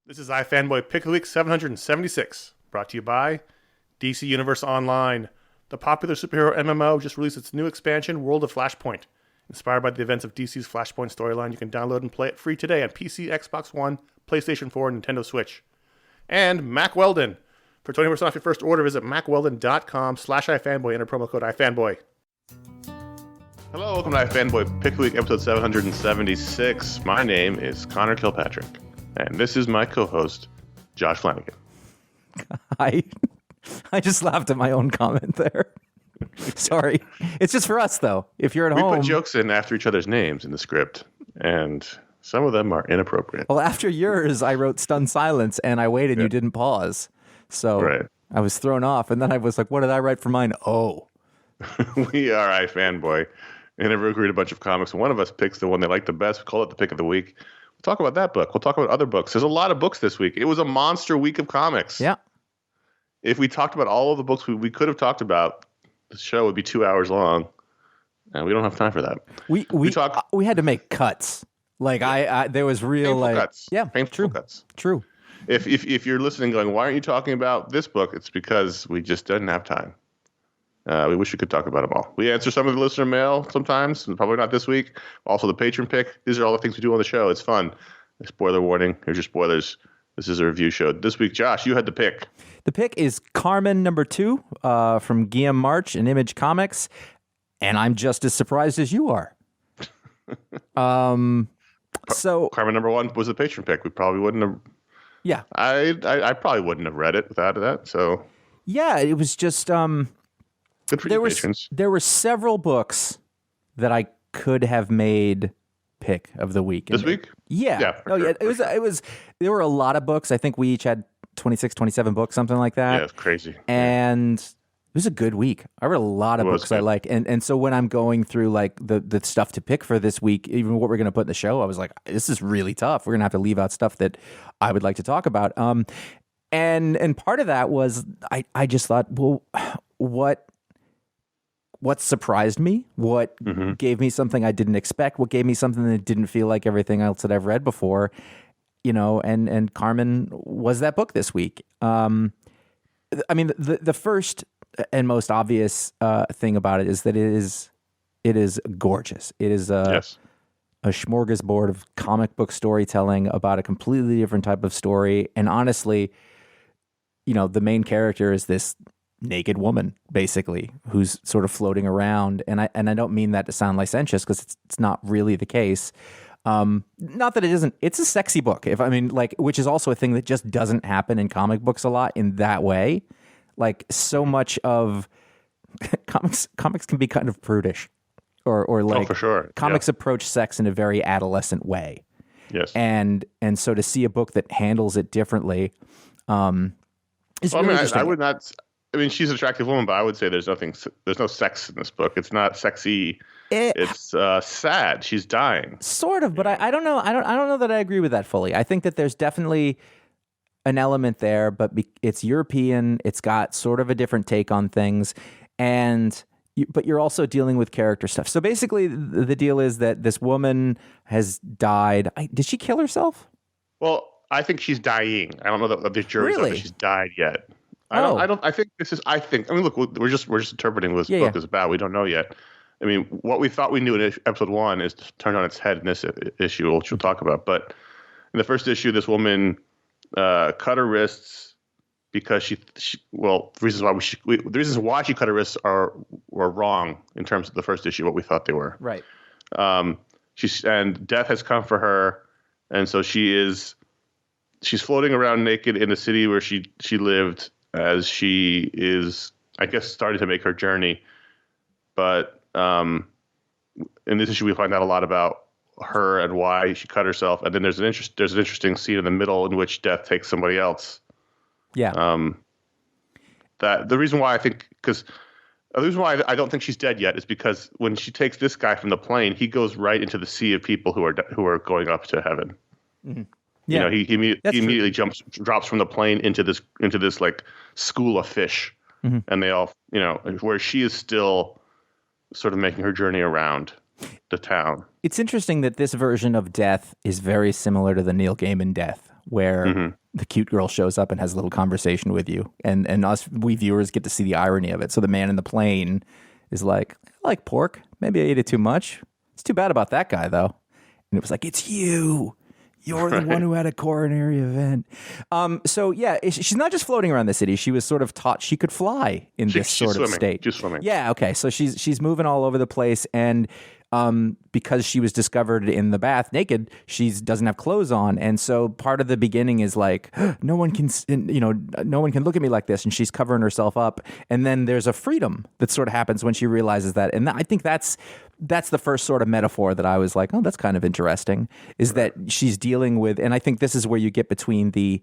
This is iFanboy Pick of the Week 776, brought to you by DC Universe Online. The popular superhero MMO just released its new expansion, World of Flashpoint. Inspired by the events of DC's Flashpoint storyline, you can download and play it free today on PC, Xbox One, PlayStation 4, and Nintendo Switch. And Mack Weldon. For 20% off your first order, visit mackweldon.com/iFanboy. Enter promo code iFanboy. Hello, welcome to iFanboy Pick of the Week, episode 776. My name is Connor Kilpatrick, and this is my co-host, Josh Flanagan. I just laughed at my own comment there. Sorry. It's just for us, though. If you're at home... We put jokes in after each other's names in the script, and some of them are inappropriate. Well, after yours, I wrote stunned silence, and I waited, and you didn't pause. So right. I was thrown off, and then I was like, what did I write for mine? Oh. We are iFanboy, and we read a bunch of comics, and one of us picks the one they like the best. We call it the Pick of the Week. We'll talk about that book. We'll talk about other books. There's a lot of books this week. It was a monster week of comics. Yeah. If we talked about all of the books we could have talked about, the show would be 2 hours long, and we don't have time for that. We had to make cuts. Like there was real painful cuts. Yeah, painful cuts. True. If you're listening, going, why aren't you talking about this book? It's because we just didn't have time. We wish we could talk about them all. We answer some of the listener mail sometimes, and probably not this week. Also, the Patron Pick. These are all the things we do on the show. It's fun. Spoiler warning. Here's your spoilers. This is a review show. This week, Josh, you had the pick. The pick is Karmen #2 from Guillaume March in Image Comics, and I'm just as surprised as you are. So Karmen #1 was the Patron Pick. We probably wouldn't have. Yeah, I probably wouldn't have read it without that. So yeah, it was just good for you, patrons. There were several books that I could have made pick of the week. This week? Yeah. It was. There were a lot of books. I think we each had 26, 27 books, something like that. Yeah, it's crazy. And it was a good week. I read a lot of books I like. And so when I'm going through like the stuff to pick for this week, even what we're going to put in the show, I was like, this is really tough. We're going to have to leave out stuff that I would like to talk about. And part of that was I just thought, well, what surprised me, what gave me something I didn't expect, what gave me something that didn't feel like everything else that I've read before, and Karmen was that book this week. I mean, the first and most obvious thing about it is that it is gorgeous. It is a smorgasbord of comic book storytelling about a completely different type of story. And honestly, the main character is this naked woman, basically, who's sort of floating around. And I don't mean that to sound licentious, because it's not really the case. Not that it isn't. It's a sexy book. Which is also a thing that just doesn't happen in comic books a lot in that way. Like, so much of comics can be kind of prudish, or like, for sure. Comics approach sex in a very adolescent way. Yes. And so to see a book that handles it differently, is really interesting. I would not. I mean, she's an attractive woman, but I would say there's no sex in this book. It's not sexy. It's sad. She's dying. Sort of, but I don't know. I don't know that I agree with that fully. I think that there's definitely an element there, but it's European. It's got sort of a different take on things, but you're also dealing with character stuff. So basically, the deal is that this woman has died. Did she kill herself? Well, I think she's dying. I don't know that the jury's not that she's died yet. I think. I mean, look, we're just interpreting what this book is about. We don't know yet. I mean, what we thought we knew in episode 1 is turned on its head in this issue, which we'll talk about. But in the first issue, this woman cut her wrists because the reasons why she cut her wrists were wrong in terms of the first issue, what we thought they were. Right. And death has come for her, and so she's floating around naked in the city where she lived, as she is, I guess, starting to make her journey. But in this issue, we find out a lot about her and why she cut herself. And then there's an interesting scene in the middle in which death takes somebody else. Yeah. The reason why I don't think she's dead yet is because when she takes this guy from the plane, he goes right into the sea of people who are going up to heaven. Mm-hmm. Yeah. He immediately drops from the plane into this like school of fish, and they all, where she is still sort of making her journey around the town. It's interesting that this version of death is very similar to the Neil Gaiman death, where the cute girl shows up and has a little conversation with you, and we viewers get to see the irony of it. So the man in the plane is like, I like pork. Maybe I ate it too much. It's too bad about that guy, though. And it was like, it's you. You're the one who had a coronary event. So yeah, she's not just floating around the city. She was sort of taught she could fly in this sort of state. She's swimming. Yeah. Okay. So she's moving all over the place, and because she was discovered in the bath naked, she doesn't have clothes on, and so part of the beginning is like, no one can look at me like this, and she's covering herself up, and then there's a freedom that sort of happens when she realizes that, and I think that's the first sort of metaphor that I was like, oh, that's kind of interesting, is that she's dealing with, and I think this is where you get between the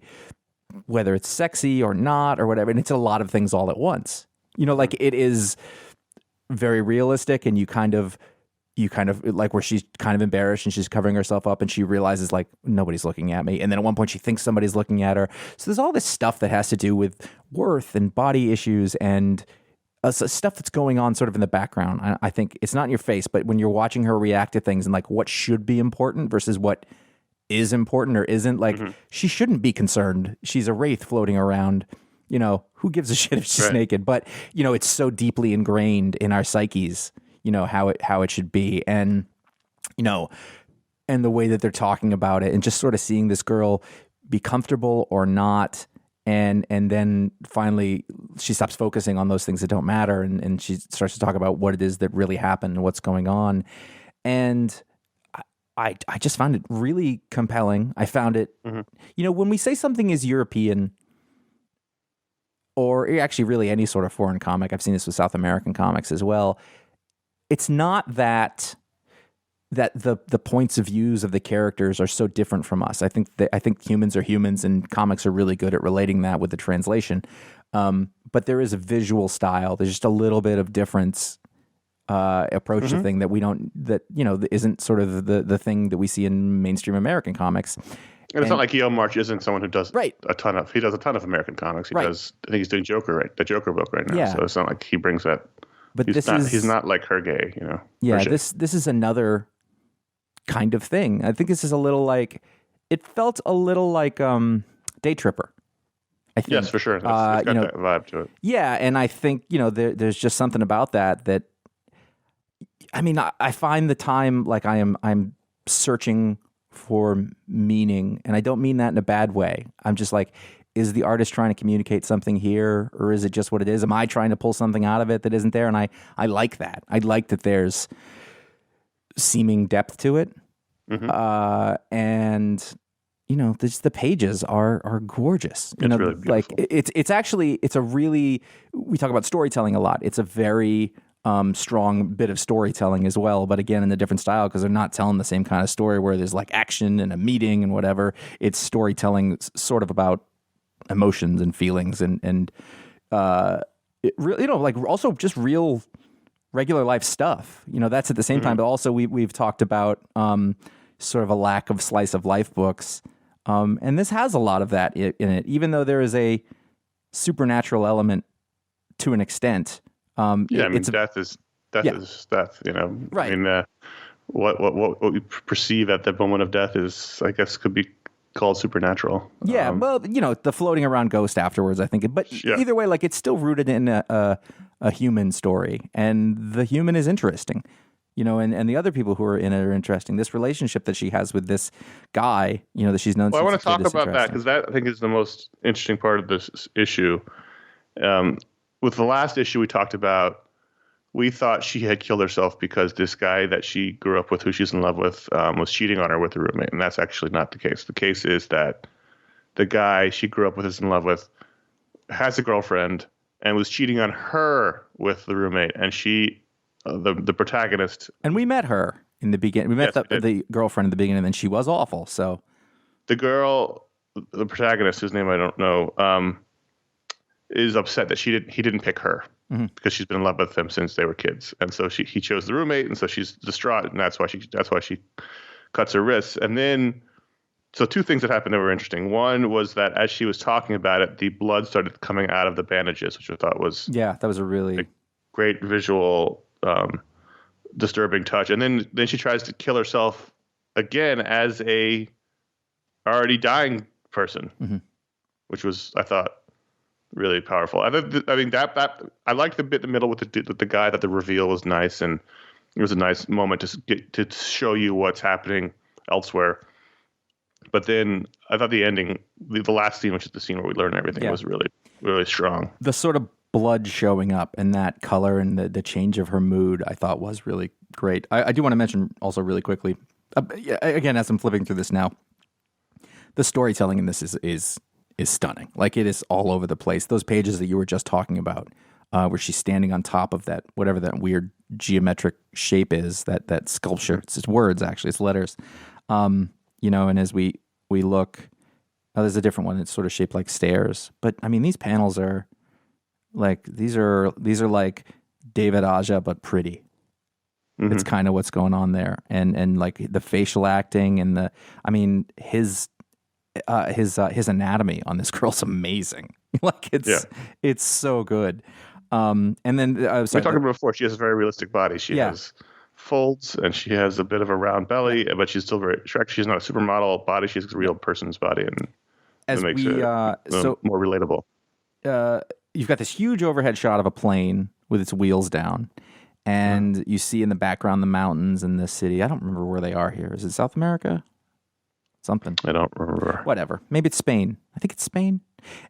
whether it's sexy or not or whatever, and it's a lot of things all at once. Like it is very realistic, and you kind of like where she's kind of embarrassed and she's covering herself up and she realizes like nobody's looking at me. And then at one point she thinks somebody's looking at her. So there's all this stuff that has to do with worth and body issues and stuff that's going on sort of in the background. I think it's not in your face, but when you're watching her react to things and like what should be important versus what is important or isn't, like she shouldn't be concerned. She's a wraith floating around. Who gives a shit if she's naked? But, it's so deeply ingrained in our psyches, how it should be, and and the way that they're talking about it, and just sort of seeing this girl be comfortable or not, and then finally she stops focusing on those things that don't matter, and she starts to talk about what it is that really happened and what's going on. And I just found it really compelling. I found it, when we say something is European, or actually really any sort of foreign comic, I've seen this with South American comics as well, it's not that the points of views of the characters are so different from us. I think humans are humans, and comics are really good at relating that with the translation. But there is a visual style. There's just a little bit of difference approach to thing that isn't sort of the thing that we see in mainstream American comics. And it's not like Guillaume March isn't someone who does he does a ton of American comics. I think he's doing the Joker book right now. Yeah. So it's not like he brings that. But he's not like her gay, Yeah, this is another kind of thing. I think this is a little like, it felt a little like Day Tripper. I think. Yes, for sure. It's got that vibe to it. Yeah, and I think there's just something about that. I mean, I find the time like I'm searching for meaning, and I don't mean that in a bad way. I'm just like, is the artist trying to communicate something here, or is it just what it is? Am I trying to pull something out of it that isn't there? And I like that. I like that there's seeming depth to it. And the pages are gorgeous. It's really beautiful. Like it's a really, we talk about storytelling a lot. It's a very strong bit of storytelling as well, but again in a different style, because they're not telling the same kind of story where there's like action and a meeting and whatever. It's storytelling sort of about emotions and feelings and it really, like also just real regular life stuff. That's at the same time, but also we've talked about sort of a lack of slice of life books, and this has a lot of that in it, even though there is a supernatural element to an extent. Death is death. Right. I mean, what we perceive at the moment of death is, I guess, could be called supernatural. Yeah, well, the floating around ghost afterwards, I think. But either way, like, it's still rooted in a human story, and the human is interesting. And the other people who are in it are interesting. This relationship that she has with this guy, that she's known. Well, I want to talk about that, because that, I think, is the most interesting part of this issue. With the last issue we talked about, we thought she had killed herself because this guy that she grew up with, who she's in love with, was cheating on her with a roommate. And that's actually not the case. The case is that the guy she grew up with, is in love with, has a girlfriend and was cheating on her with the roommate. And she, the protagonist. And we met her in the beginning. We met the girlfriend in the beginning, and then she was awful. So the girl, the protagonist, whose name I don't know, is upset that he didn't pick her, because she's been in love with him since they were kids, and so he chose the roommate, and so she's distraught, and that's why she cuts her wrists. And then, so two things that happened that were interesting. One was that as she was talking about it, the blood started coming out of the bandages, which I thought was that was a really great visual, disturbing touch. And then she tries to kill herself again as a already dying person. which was, I thought, really powerful. I think that I liked the bit in the middle with the guy, that the reveal was nice, and it was a nice moment to show you what's happening elsewhere. But then I thought the ending, the last scene, which is the scene where we learn everything, was really, really strong. The sort of blood showing up and that color and the change of her mood, I thought was really great. I do want to mention also really quickly, again, as I'm flipping through this now, the storytelling in this is stunning. Like, it is all over the place. Those pages that you were just talking about, where she's standing on top of that, whatever that weird geometric shape is, that sculpture. It's words, actually. It's letters. And as we look, there's a different one that's sort of shaped like stairs. But I mean, these panels are like, these are like David Aja, but pretty. Mm-hmm. It's kind of what's going on there. And like the facial acting and his anatomy on this girl's amazing. Like, it's so good. And then I was talking about before, she has a very realistic body. She has folds, and she has a bit of a round belly, but she's still very attractive. She's not a supermodel body. She's a real person's body, and it makes it more relatable. You've got this huge overhead shot of a plane with its wheels down, and you see in the background the mountains and the city. I don't remember where they are here. Is it South America? Something. I don't remember. Whatever. Maybe it's Spain. I think it's Spain.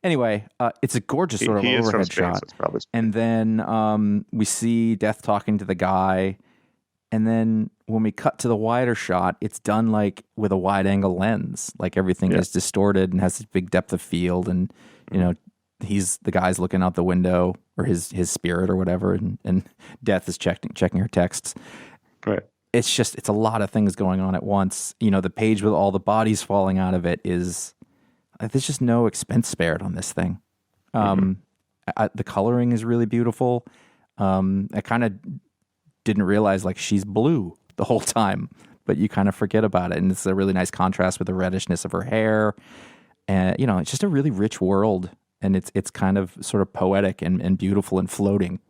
Anyway, it's a gorgeous sort of overhead shot. So and then we see Death talking to the guy. And then when we cut to the wider shot, it's done like with a wide angle lens. Like, everything is distorted and has this big depth of field. And, the guy's looking out the window, or his spirit or whatever. And Death is checking her texts. Right. It's a lot of things going on at once. The page with all the bodies falling out of it there's just no expense spared on this thing. The coloring is really beautiful. I kind of didn't realize, like, she's blue the whole time, but you kind of forget about it. And it's a really nice contrast with the reddishness of her hair. And, it's just a really rich world, and it's kind of sort of poetic and beautiful and floating.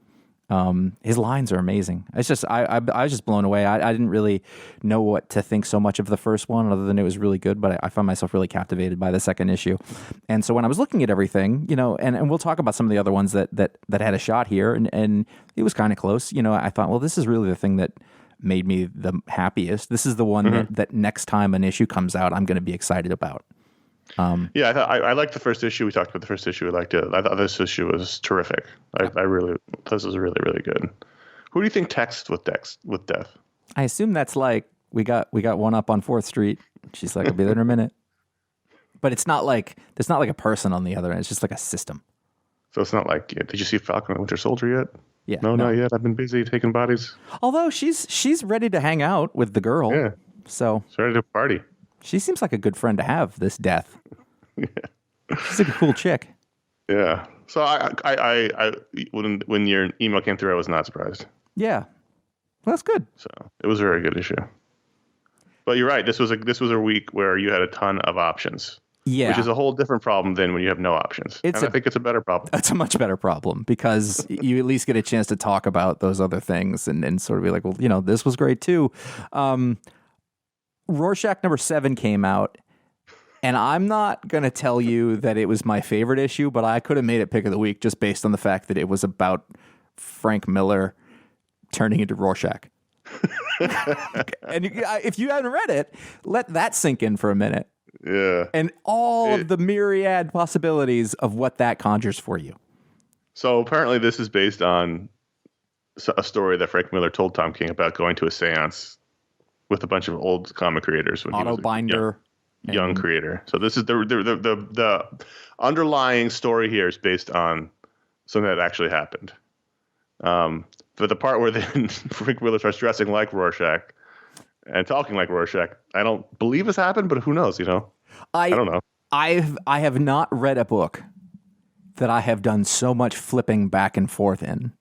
His lines are amazing. It's just, I was just blown away. I didn't really know what to think so much of the first one, other than it was really good, but I found myself really captivated by the second issue. And so when I was looking at everything, and we'll talk about some of the other ones that had a shot here, and it was kind of close. I thought, well, this is really the thing that made me the happiest. This is the one that next time an issue comes out, I'm going to be excited about. I liked the first issue. We talked about the first issue. I liked it. I thought this issue was terrific. This was really, really good. Who do you think texts with Death? I assume that's like, we got one up on 4th Street. She's like, I'll be there in a minute. But it's not like, there's not like a person on the other end. It's just like a system. So it's not like, did you see Falcon and Winter Soldier yet? Yeah. No, not yet. I've been busy taking bodies. Although she's ready to hang out with the girl. Yeah. So she's ready to party. She seems like a good friend to have, this Death. She's like a cool chick. Yeah. So I when your email came through, I was not surprised. Yeah. Well, that's good. So it was a very good issue. But you're right. This was a week where you had a ton of options. Yeah. Which is a whole different problem than when you have no options. I think it's a better problem. It's a much better problem, because you at least get a chance to talk about those other things and sort of be like, well, this was great too. Rorschach number 7 came out, and I'm not going to tell you that it was my favorite issue, but I could have made it pick of the week just based on the fact that it was about Frank Miller turning into Rorschach. And if you haven't read it, let that sink in for a minute. Yeah. And all of the myriad possibilities of what that conjures for you. So apparently this is based on a story that Frank Miller told Tom King about going to a seance with a bunch of old comic creators when Otto he was Binder, young creator. So this is the underlying story here is based on something that actually happened. But the part where then Frank Miller starts dressing like Rorschach and talking like Rorschach, I don't believe has happened, but who knows? I don't know. I have not read a book that I have done so much flipping back and forth in.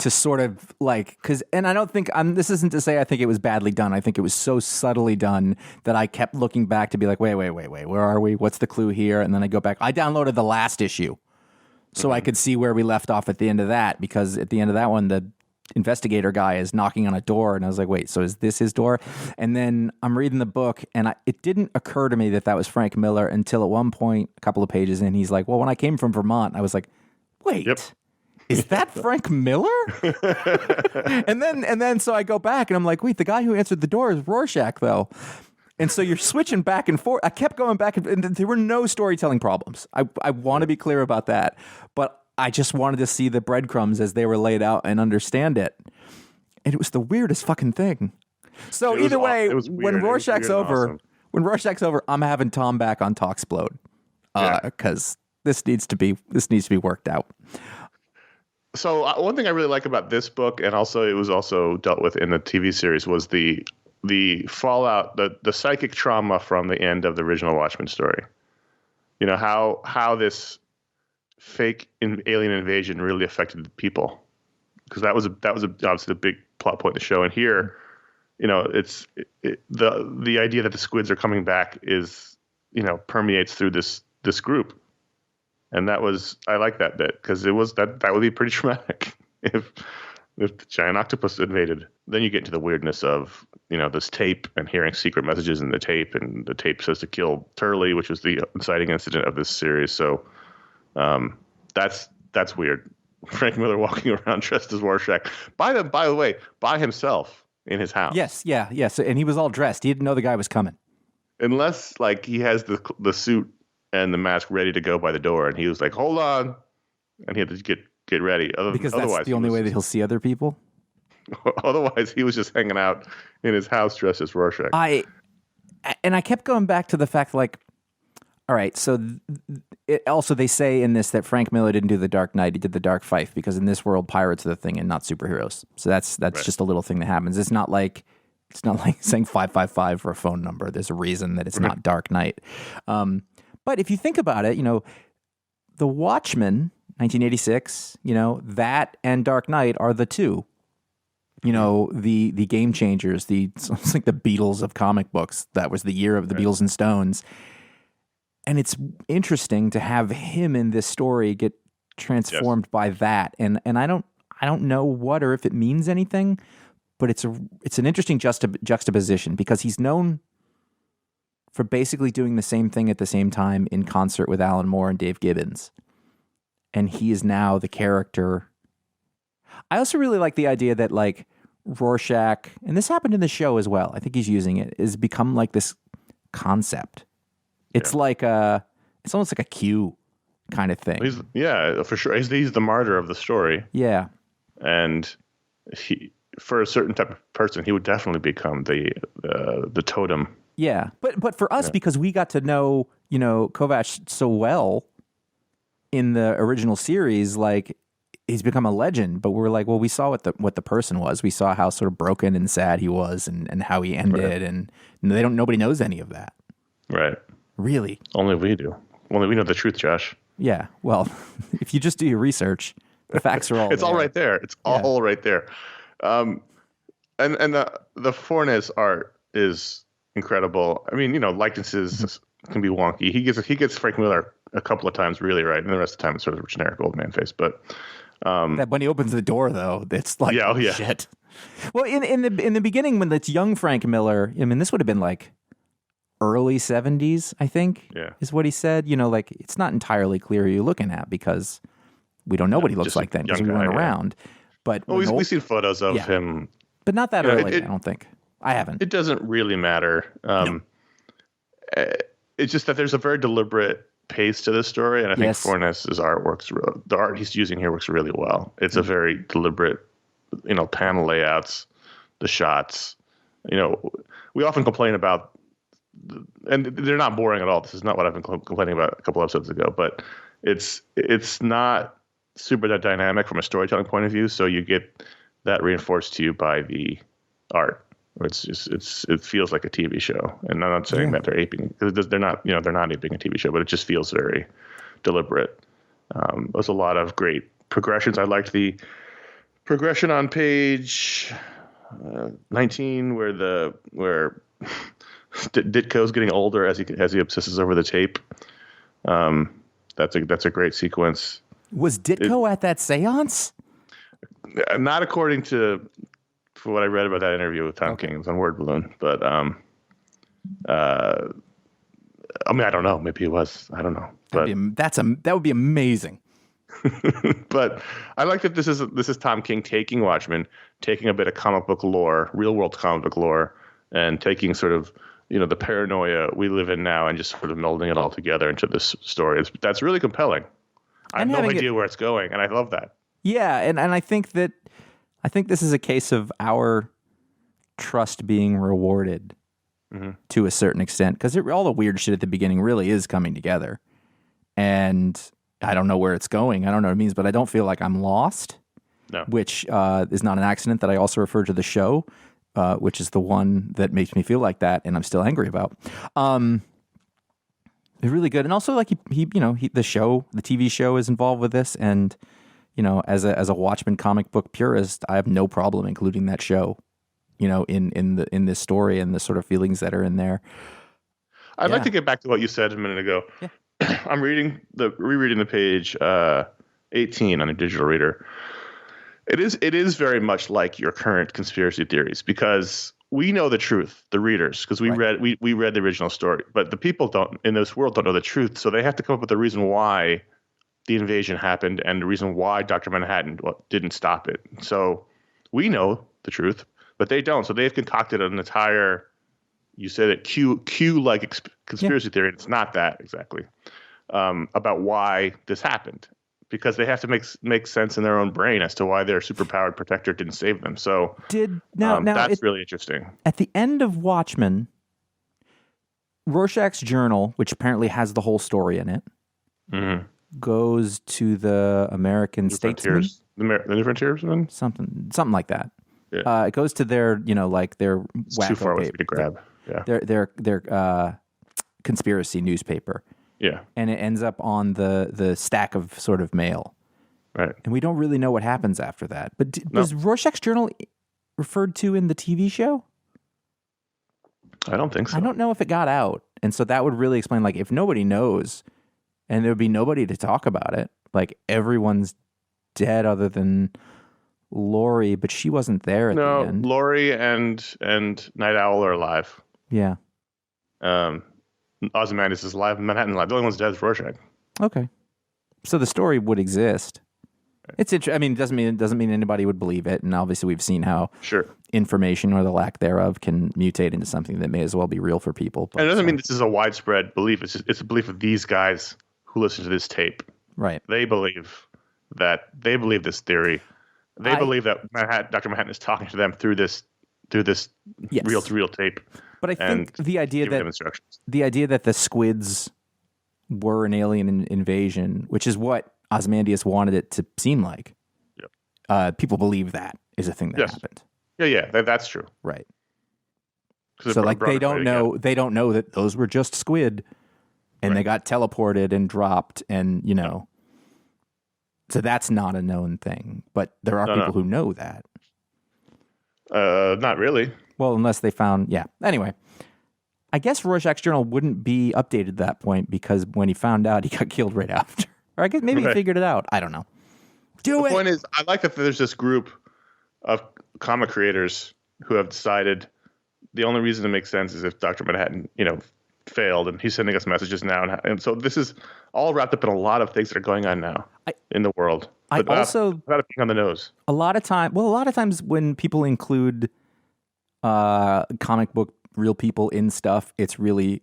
To sort of like, and I don't think, this isn't to say I think it was badly done. I think it was so subtly done that I kept looking back to be like, wait, where are we? What's the clue here? And then I go back. I downloaded the last issue so I could see where we left off at the end of that, because at the end of that one, the investigator guy is knocking on a door, and I was like, wait, so is this his door? And then I'm reading the book, and it didn't occur to me that was Frank Miller until at one point, a couple of pages in, he's like, well, when I came from Vermont, I was like, wait, is that Frank Miller? and then so I go back, and I'm like, wait, the guy who answered the door is Rorschach, though. And so you're switching back and forth. I kept going back, and there were no storytelling problems. I want to be clear about that, but I just wanted to see the breadcrumbs as they were laid out and understand it. And it was the weirdest fucking thing. So either way, when Rorschach's over, I'm having Tom back on Talksplode because this needs to be worked out. So one thing I really like about this book, and also it was also dealt with in the TV series, was the fallout, the psychic trauma from the end of the original Watchmen story. You know, how this fake alien invasion really affected people, because that was obviously the big plot point of the show. And here, you know, the idea that the squids are coming back is, you know, permeates through this group, and I like that bit, because it was that would be pretty traumatic if the giant octopus invaded. Then you get into the weirdness of, you know, this tape and hearing secret messages in the tape, and the tape says to kill Turley, which was the inciting incident of this series. So that's weird. Frank Miller walking around dressed as Rorschach by the way, by himself in his house. Yes. And he was all dressed. He didn't know the guy was coming. Unless, like, he has the suit and the mask ready to go by the door, and he was like, hold on, and he had to get ready. Because that's the only way that he'll see other people. Otherwise, he was just hanging out in his house dressed as Rorschach. I kept going back to the fact, like, all right, so also they say in this that Frank Miller didn't do the Dark Knight; he did the Dark Fife, because in this world, pirates are the thing and not superheroes. So that's right. Just a little thing that happens. It's not like saying 555 for a phone number. There's a reason that it's not Dark Knight. But if you think about it, you know, The Watchmen, 1986, you know, that and Dark Knight are the two. You know, the game changers, it's like the Beatles of comic books. That was the year of the Beatles and Stones. And it's interesting to have him in this story get transformed by that. And I don't know what or if it means anything, but it's an interesting juxtaposition, because he's known for basically doing the same thing at the same time in concert with Alan Moore and Dave Gibbons. And he is now the character. I also really like the idea that, like, Rorschach, and this happened in the show as well, I think he's using it, is become like this concept. It's like it's almost like a Q kind of thing. For sure. He's the martyr of the story. Yeah. And for a certain type of person, he would definitely become the totem. Yeah. But for us, because we got to know, you know, Kovacs so well in the original series, like, he's become a legend, but we're like, well, we saw what the person was. We saw how sort of broken and sad he was, and how he ended, and nobody knows any of that. Right. Really? Only we do. Only we know the truth, Josh. Yeah. Well, if you just do your research, the facts are all it's there. all right there. It's all right there. And the Fornes art is incredible. I mean, you know, likenesses can be wonky. He gets Frank Miller a couple of times really right, and the rest of the time it's sort of a generic old man face. But that when he opens the door, though, it's like shit. Well, in the beginning, when it's young Frank Miller, I mean, this would have been like early 70s, I think, is what he said. You know, like, it's not entirely clear who you're looking at, because we don't know what he looks like then, because we weren't around. But we've seen photos of him, but not that early. I don't think. I haven't. It doesn't really matter. No. It's just that there's a very deliberate pace to this story, and I think Fornes's art the art he's using here works really well. It's a very deliberate, you know, panel layouts, the shots. You know, we often complain about, and they're not boring at all. This is not what I've been complaining about a couple episodes ago, but it's not super dynamic from a storytelling point of view. So you get that reinforced to you by the art. It feels like a TV show, and I'm not saying that they're aping, because they're not aping a TV show, but it just feels very deliberate. There's a lot of great progressions. I liked the progression on page 19 where Ditko's getting older as he obsesses over the tape. That's a great sequence. Was Ditko at that seance? Not according to for what I read about that interview with Tom King. It was on Word Balloon, but I mean, I don't know. Maybe it was. I don't know. That would be amazing. But I like that this is Tom King taking Watchmen, taking a bit of comic book lore, real world comic book lore, and taking sort of the paranoia we live in now and just sort of melding it all together into this story. That's really compelling. I have no idea where it's going, and I love that. Yeah, and I think this is a case of our trust being rewarded to a certain extent, because all the weird shit at the beginning really is coming together, and I don't know where it's going. I don't know what it means, but I don't feel like I'm lost. No, which is not an accident that I also refer to the show, which is the one that makes me feel like that, and I'm still angry about. It's really good, and also like the TV show is involved with this, and as a Watchmen comic book purist, I have no problem including that show, in this story and the sort of feelings that are in there. I'd like to get back to what you said a minute ago. Yeah. I'm rereading the page 18 on a digital reader. It is very much like your current conspiracy theories, because we know the truth, the readers, because we read the original story, but the people in this world don't know the truth, so they have to come up with a reason why the invasion happened and the reason why Dr. Manhattan didn't stop it. So we know the truth, but they don't. So they've concocted an entire, you say that Q-like conspiracy theory, and it's not that exactly, about why this happened, because they have to make sense in their own brain as to why their superpowered protector didn't save them. So that's really interesting. At the end of Watchmen, Rorschach's journal, which apparently has the whole story in it, goes to the American Statesman. The New Frontiersman? Something like that. Yeah. It goes to their, their it's too far away to grab. Their conspiracy newspaper. Yeah. And it ends up on the stack of sort of mail. Right. And we don't really know what happens after that. But was Rorschach's journal referred to in the TV show? I don't think so. I don't know if it got out. And so that would really explain, like, if nobody knows and there would be nobody to talk about it, like everyone's dead other than Lori, but she wasn't there at the end. No, Lori and Night Owl are alive. Yeah. Ozymandias is alive, Manhattan alive. The only one's dead is Rorschach. Okay. So the story would exist. It's I mean, it doesn't mean anybody would believe it, and obviously we've seen how information or the lack thereof can mutate into something that may as well be real for people. And it doesn't mean this is a widespread belief. It's a belief of these guys who listen to this tape. Right. They believe this theory. They believe that Dr. Manhattan is talking to them through this reel-to-reel tape. But I think the idea that the squids were an alien invasion, which is what Ozymandias wanted it to seem like, people believe that is a thing that happened. Yeah, that's true. Right. So like they don't know that those were just squid, and they got teleported and dropped, and so that's not a known thing. But there are people who know that. Not really. Well, unless they found, Anyway, I guess Rorschach's journal wouldn't be updated at that point, because when he found out, he got killed right after. Or I guess maybe he figured it out. I don't know. The point is, I like that there's this group of comic creators who have decided the only reason it makes sense is if Dr. Manhattan, failed, and he's sending us messages now. And so this is all wrapped up in a lot of things that are going on now in the world. But without it being on the nose. A lot of times when people include comic book real people in stuff, it's really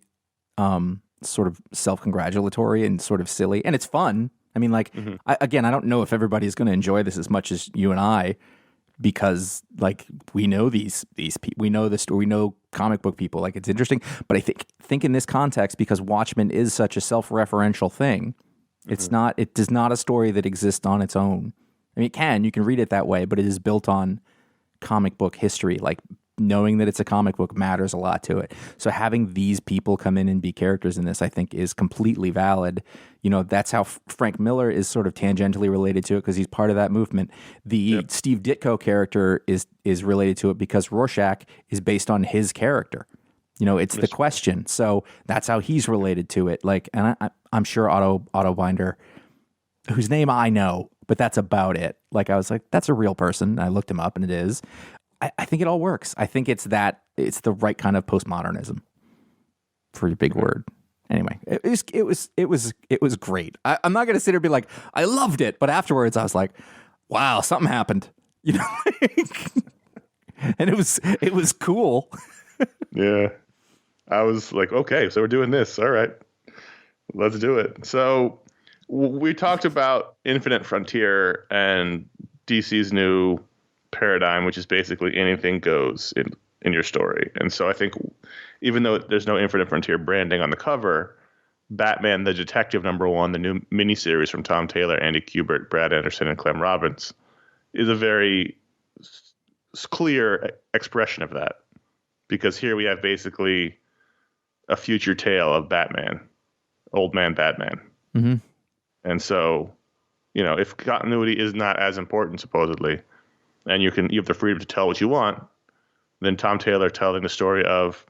sort of self-congratulatory and sort of silly, and it's fun. I mean, like, I don't know if everybody's going to enjoy this as much as you and I, because like we know these people, we know the story, we know comic book people. Like, it's interesting, but I think in this context, because Watchmen is such a self-referential thing, it is not a story that exists on its own. I mean, you can read it that way, but it is built on comic book history. Like, knowing that it's a comic book matters a lot to it. So having these people come in and be characters in this, I think, is completely valid. That's how Frank Miller is sort of tangentially related to it, because he's part of that movement. The Steve Ditko character is related to it because Rorschach is based on his character. It's the question. So that's how he's related to it. Like, and I'm sure Otto Binder, whose name I know, but that's about it. Like I was like, that's a real person. And I looked him up, and it is. I think it all works. I think it's the right kind of postmodernism, for your big word. Anyway, it was great. I'm not gonna sit here and be like, I loved it, but afterwards I was like, wow, something happened, you know. And it was cool. Yeah, I was like, okay, so we're doing this. All right, let's do it. So we talked about Infinite Frontier and DC's new paradigm, which is basically anything goes in your story. And so I think even though there's no Infinite Frontier branding on the cover, Batman the Detective #1, the new miniseries from Tom Taylor, Andy Kubert, Brad Anderson, and Clem Robbins, is a very clear expression of that. Because here we have basically a future tale of Batman, old man Batman. Mm-hmm. And so, you know, if continuity is not as important, supposedly, and you have the freedom to tell what you want, then Tom Taylor telling the story of,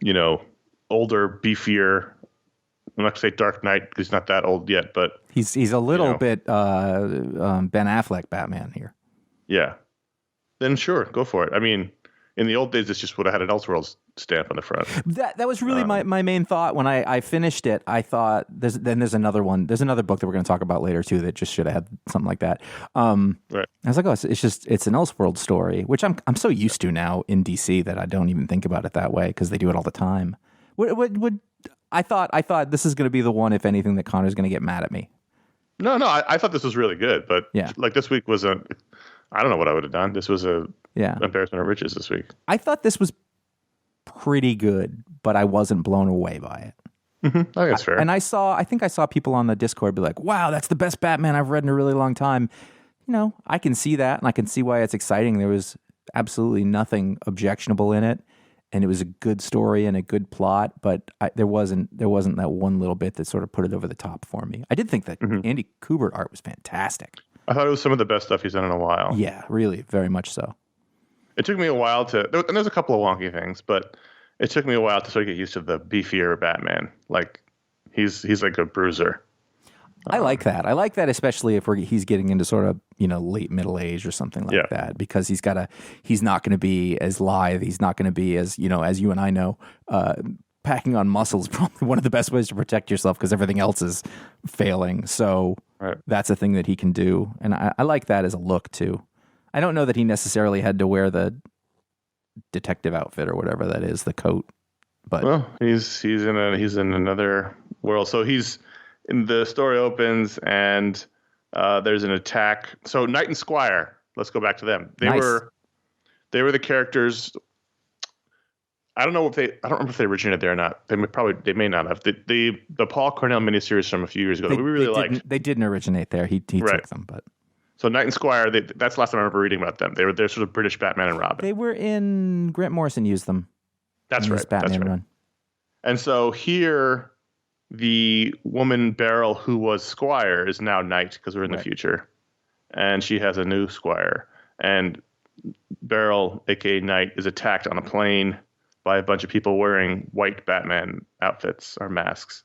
you know, older, beefier, I'm not going to say Dark Knight because he's not that old yet, but he's a little bit Ben Affleck Batman here. Yeah. Then sure, go for it. I mean, in the old days, this just would have had an Elseworlds stamp on the front. That was really my main thought when I finished it. I thought there's another one. There's another book that we're going to talk about later too that just should have had something like that. Right. I was like, oh, it's an Elseworlds story, which I'm so used to now in DC that I don't even think about it that way because they do it all the time. I thought this is going to be the one, if anything, that Connor's going to get mad at me. No, I thought this was really good, but like this week was I don't know what I would have done. This was embarrassment of riches this week. I thought this was pretty good, but I wasn't blown away by it. Mm-hmm. I think that's fair. And I think I saw people on the Discord be like, wow, that's the best Batman I've read in a really long time. You know, I can see that, and I can see why it's exciting. There was absolutely nothing objectionable in it, and it was a good story and a good plot, but there wasn't that one little bit that sort of put it over the top for me. I did think that Andy Kubert art was fantastic. I thought it was some of the best stuff he's done in a while. Yeah, really, very much so. It took me a while and there's a couple of wonky things, but it took me a while to sort of get used to the beefier Batman. Like, he's like a bruiser. I like that. I like that, especially if he's getting into sort of, you know, late middle age or something like that, because he's not going to be as lithe. He's not going to be as, you know, as you and I know, packing on muscle is probably one of the best ways to protect yourself because everything else is failing. So that's a thing that he can do. And I like that as a look too. I don't know that he necessarily had to wear the detective outfit or whatever that is, the coat. But well, he's in another world. So the story opens and there's an attack. So Knight and Squire, let's go back to them. They were the characters. I don't remember if they originated there or not. They may not have. The Paul Cornell miniseries from a few years ago that we really liked. They didn't originate there. He took them, but. So Knight and Squire, that's the last time I remember reading about them. They're sort of British Batman and Robin. They were in Grant Morrison used them. That's right. Batman run. And so here, the woman Beryl, who was Squire, is now Knight because we're in the future, and she has a new Squire. And Beryl, aka Knight, is attacked on a plane by a bunch of people wearing white Batman outfits or masks,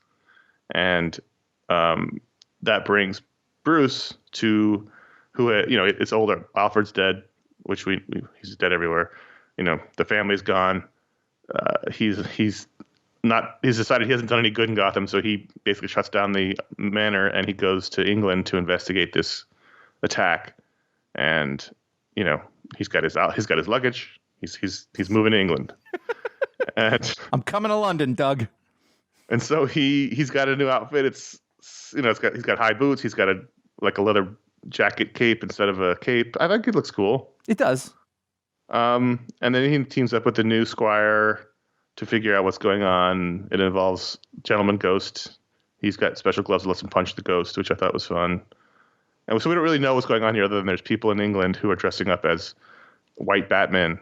and that brings Bruce to. Who, you know, it's older. Alfred's dead, which he's dead everywhere. You know, the family's gone. He's decided he hasn't done any good in Gotham, so he basically shuts down the manor and he goes to England to investigate this attack. And you know, he's got his luggage. He's moving to England. And I'm coming to London, Doug. And so he's got a new outfit. It's he's got high boots. He's got a leather jacket cape instead of a cape. I think it looks cool. It does. And then he teams up with the new Squire to figure out what's going on. It involves Gentleman Ghost. He's got special gloves that lets him punch the ghost, which I thought was fun. And so we don't really know what's going on here other than there's people in England who are dressing up as white Batman,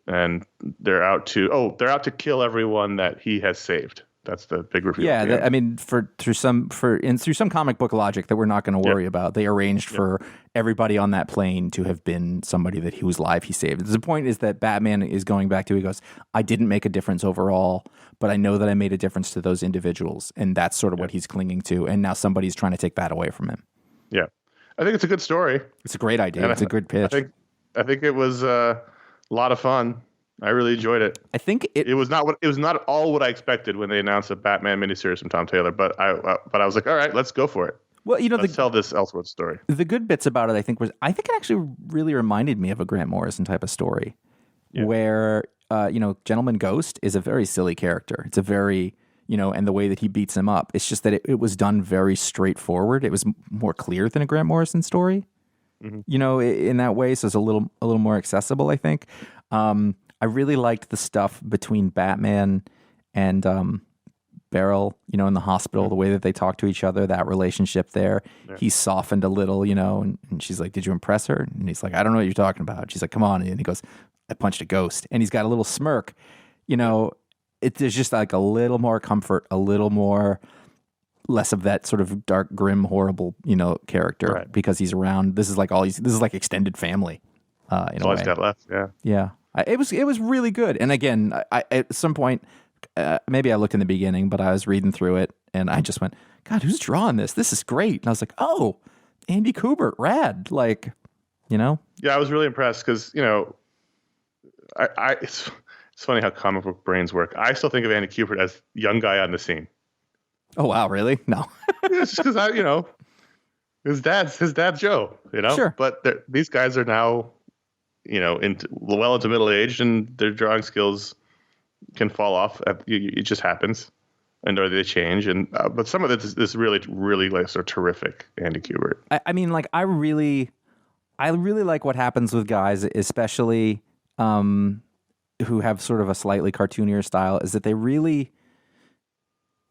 and they're out to kill everyone that he has saved. That's the big reveal. Yeah, I mean, through some comic book logic that we're not going to worry about, they arranged for everybody on that plane to have been somebody that he was live, he saved. The point is that Batman is going back to, he goes, I didn't make a difference overall, but I know that I made a difference to those individuals, and that's sort of what he's clinging to, and now somebody's trying to take that away from him. Yeah. I think it's a good story. It's a great idea. And it's a good pitch. I think it was a lot of fun. I really enjoyed it. I think it was not all what I expected when they announced a Batman miniseries from Tom Taylor, but I was like, all right, let's go for it. Well, let's tell this Elseworlds story. The good bits about it, I think it actually really reminded me of a Grant Morrison type of story, where Gentleman Ghost is a very silly character. It's a very and the way that he beats him up, it's just that it was done very straightforward. It was more clear than a Grant Morrison story, in that way. So it's a little more accessible, I think. I really liked the stuff between Batman and Beryl, in the hospital, the way that they talk to each other, that relationship there. Yeah. He softened a little, and she's like, did you impress her? And he's like, I don't know what you're talking about. She's like, come on. And he goes, I punched a ghost. And he's got a little smirk, there's just like a little more comfort, a little more, less of that sort of dark, grim, horrible, character, right, because he's around. This is like extended family. In a way. Got left. Yeah. Yeah. It was really good. And again, I at some point, maybe I looked in the beginning, but I was reading through it and I just went, God, who's drawing this? This is great. And I was like, oh, Andy Kubert, rad. Like, Yeah, I was really impressed because, it's funny how comic book brains work. I still think of Andy Kubert as young guy on the scene. Oh, wow. Really? No. It's just because his dad's Joe, Sure. But these guys are now, into middle age, and their drawing skills can fall off. It just happens, or they change. And but some of this really, really like sort of terrific Andy Kubert. I mean, like I really like what happens with guys, especially who have sort of a slightly cartoonier style, is that they really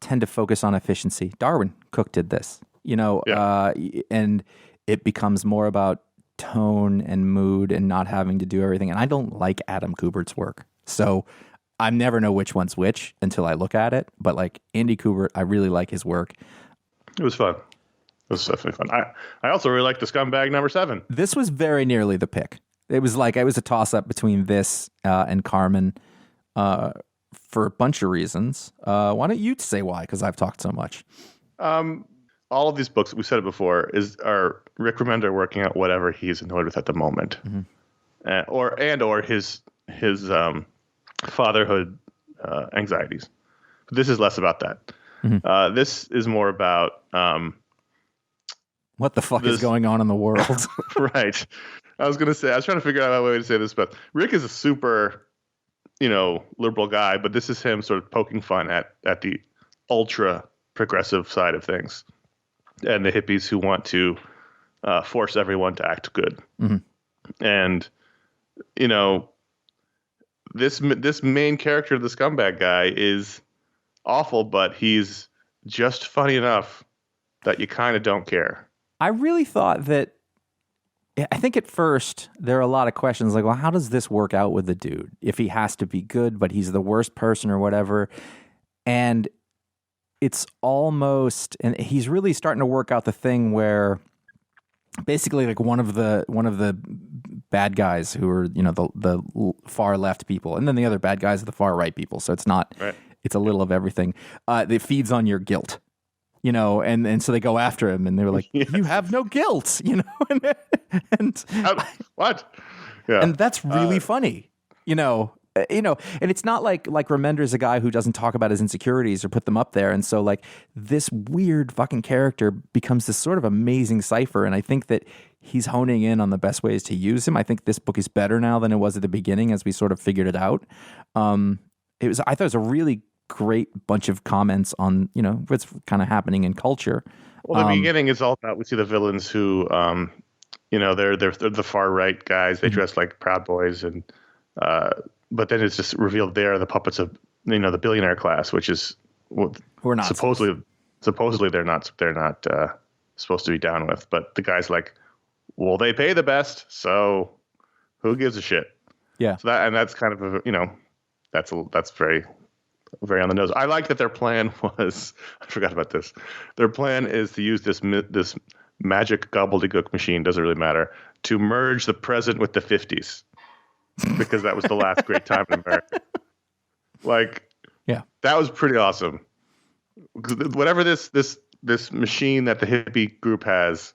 tend to focus on efficiency. Darwin Cook did this, and it becomes more about tone and mood and not having to do everything. And I don't like Adam Kubert's work. So I never know which one's which until I look at it. But like Andy Kubert, I really like his work. It was fun. It was definitely fun. I also really like the Scumbag #7. This was very nearly the pick. It was a toss-up between this and Karmen for a bunch of reasons. Why don't you say why? Because I've talked so much. All of these books, we said it before, are Rick Remender working out whatever he's annoyed with at the moment, or his fatherhood anxieties. But this is less about that. Mm-hmm. This is more about what the fuck is going on in the world. Right. I was trying to figure out a way to say this, but Rick is a super, liberal guy, but this is him sort of poking fun at the ultra progressive side of things and the hippies who want to force everyone to act good. Mm-hmm. And, this main character, the Scumbag guy, is awful, but he's just funny enough that you kind of don't care. I really thought that, I think at first there are a lot of questions like, well, how does this work out with the dude? If he has to be good, but he's the worst person or whatever. And it's almost, and he's really starting to work out the thing where basically like one of the bad guys who are, the far left people, and then the other bad guys are the far right people. So it's not, right. It's a little of everything. It feeds on your guilt. And so they go after him, and they're like, yes. You have no guilt, and what? Yeah. And that's really funny, and it's not like Remender's a guy who doesn't talk about his insecurities or put them up there. And so like this weird fucking character becomes this sort of amazing cipher. And I think that he's honing in on the best ways to use him. I think this book is better now than it was at the beginning as we sort of figured it out. I thought it was a really great bunch of comments on, what's kind of happening in culture. Well, the beginning is all about, we see the villains who, they're the far right guys. They dress like Proud Boys, and but then it's just revealed they're the puppets of, the billionaire class, which is who are not supposedly they're not supposed to be down with. But the guy's like, well, they pay the best, so who gives a shit? Yeah. So that's kind of that's very, very on the nose. I like that their plan was, I forgot about this. Their plan is to use this magic gobbledygook machine, doesn't really matter, to merge the present with the 50s. Because that was the last great time in America. Like, yeah, that was pretty awesome. Whatever this machine that the hippie group has,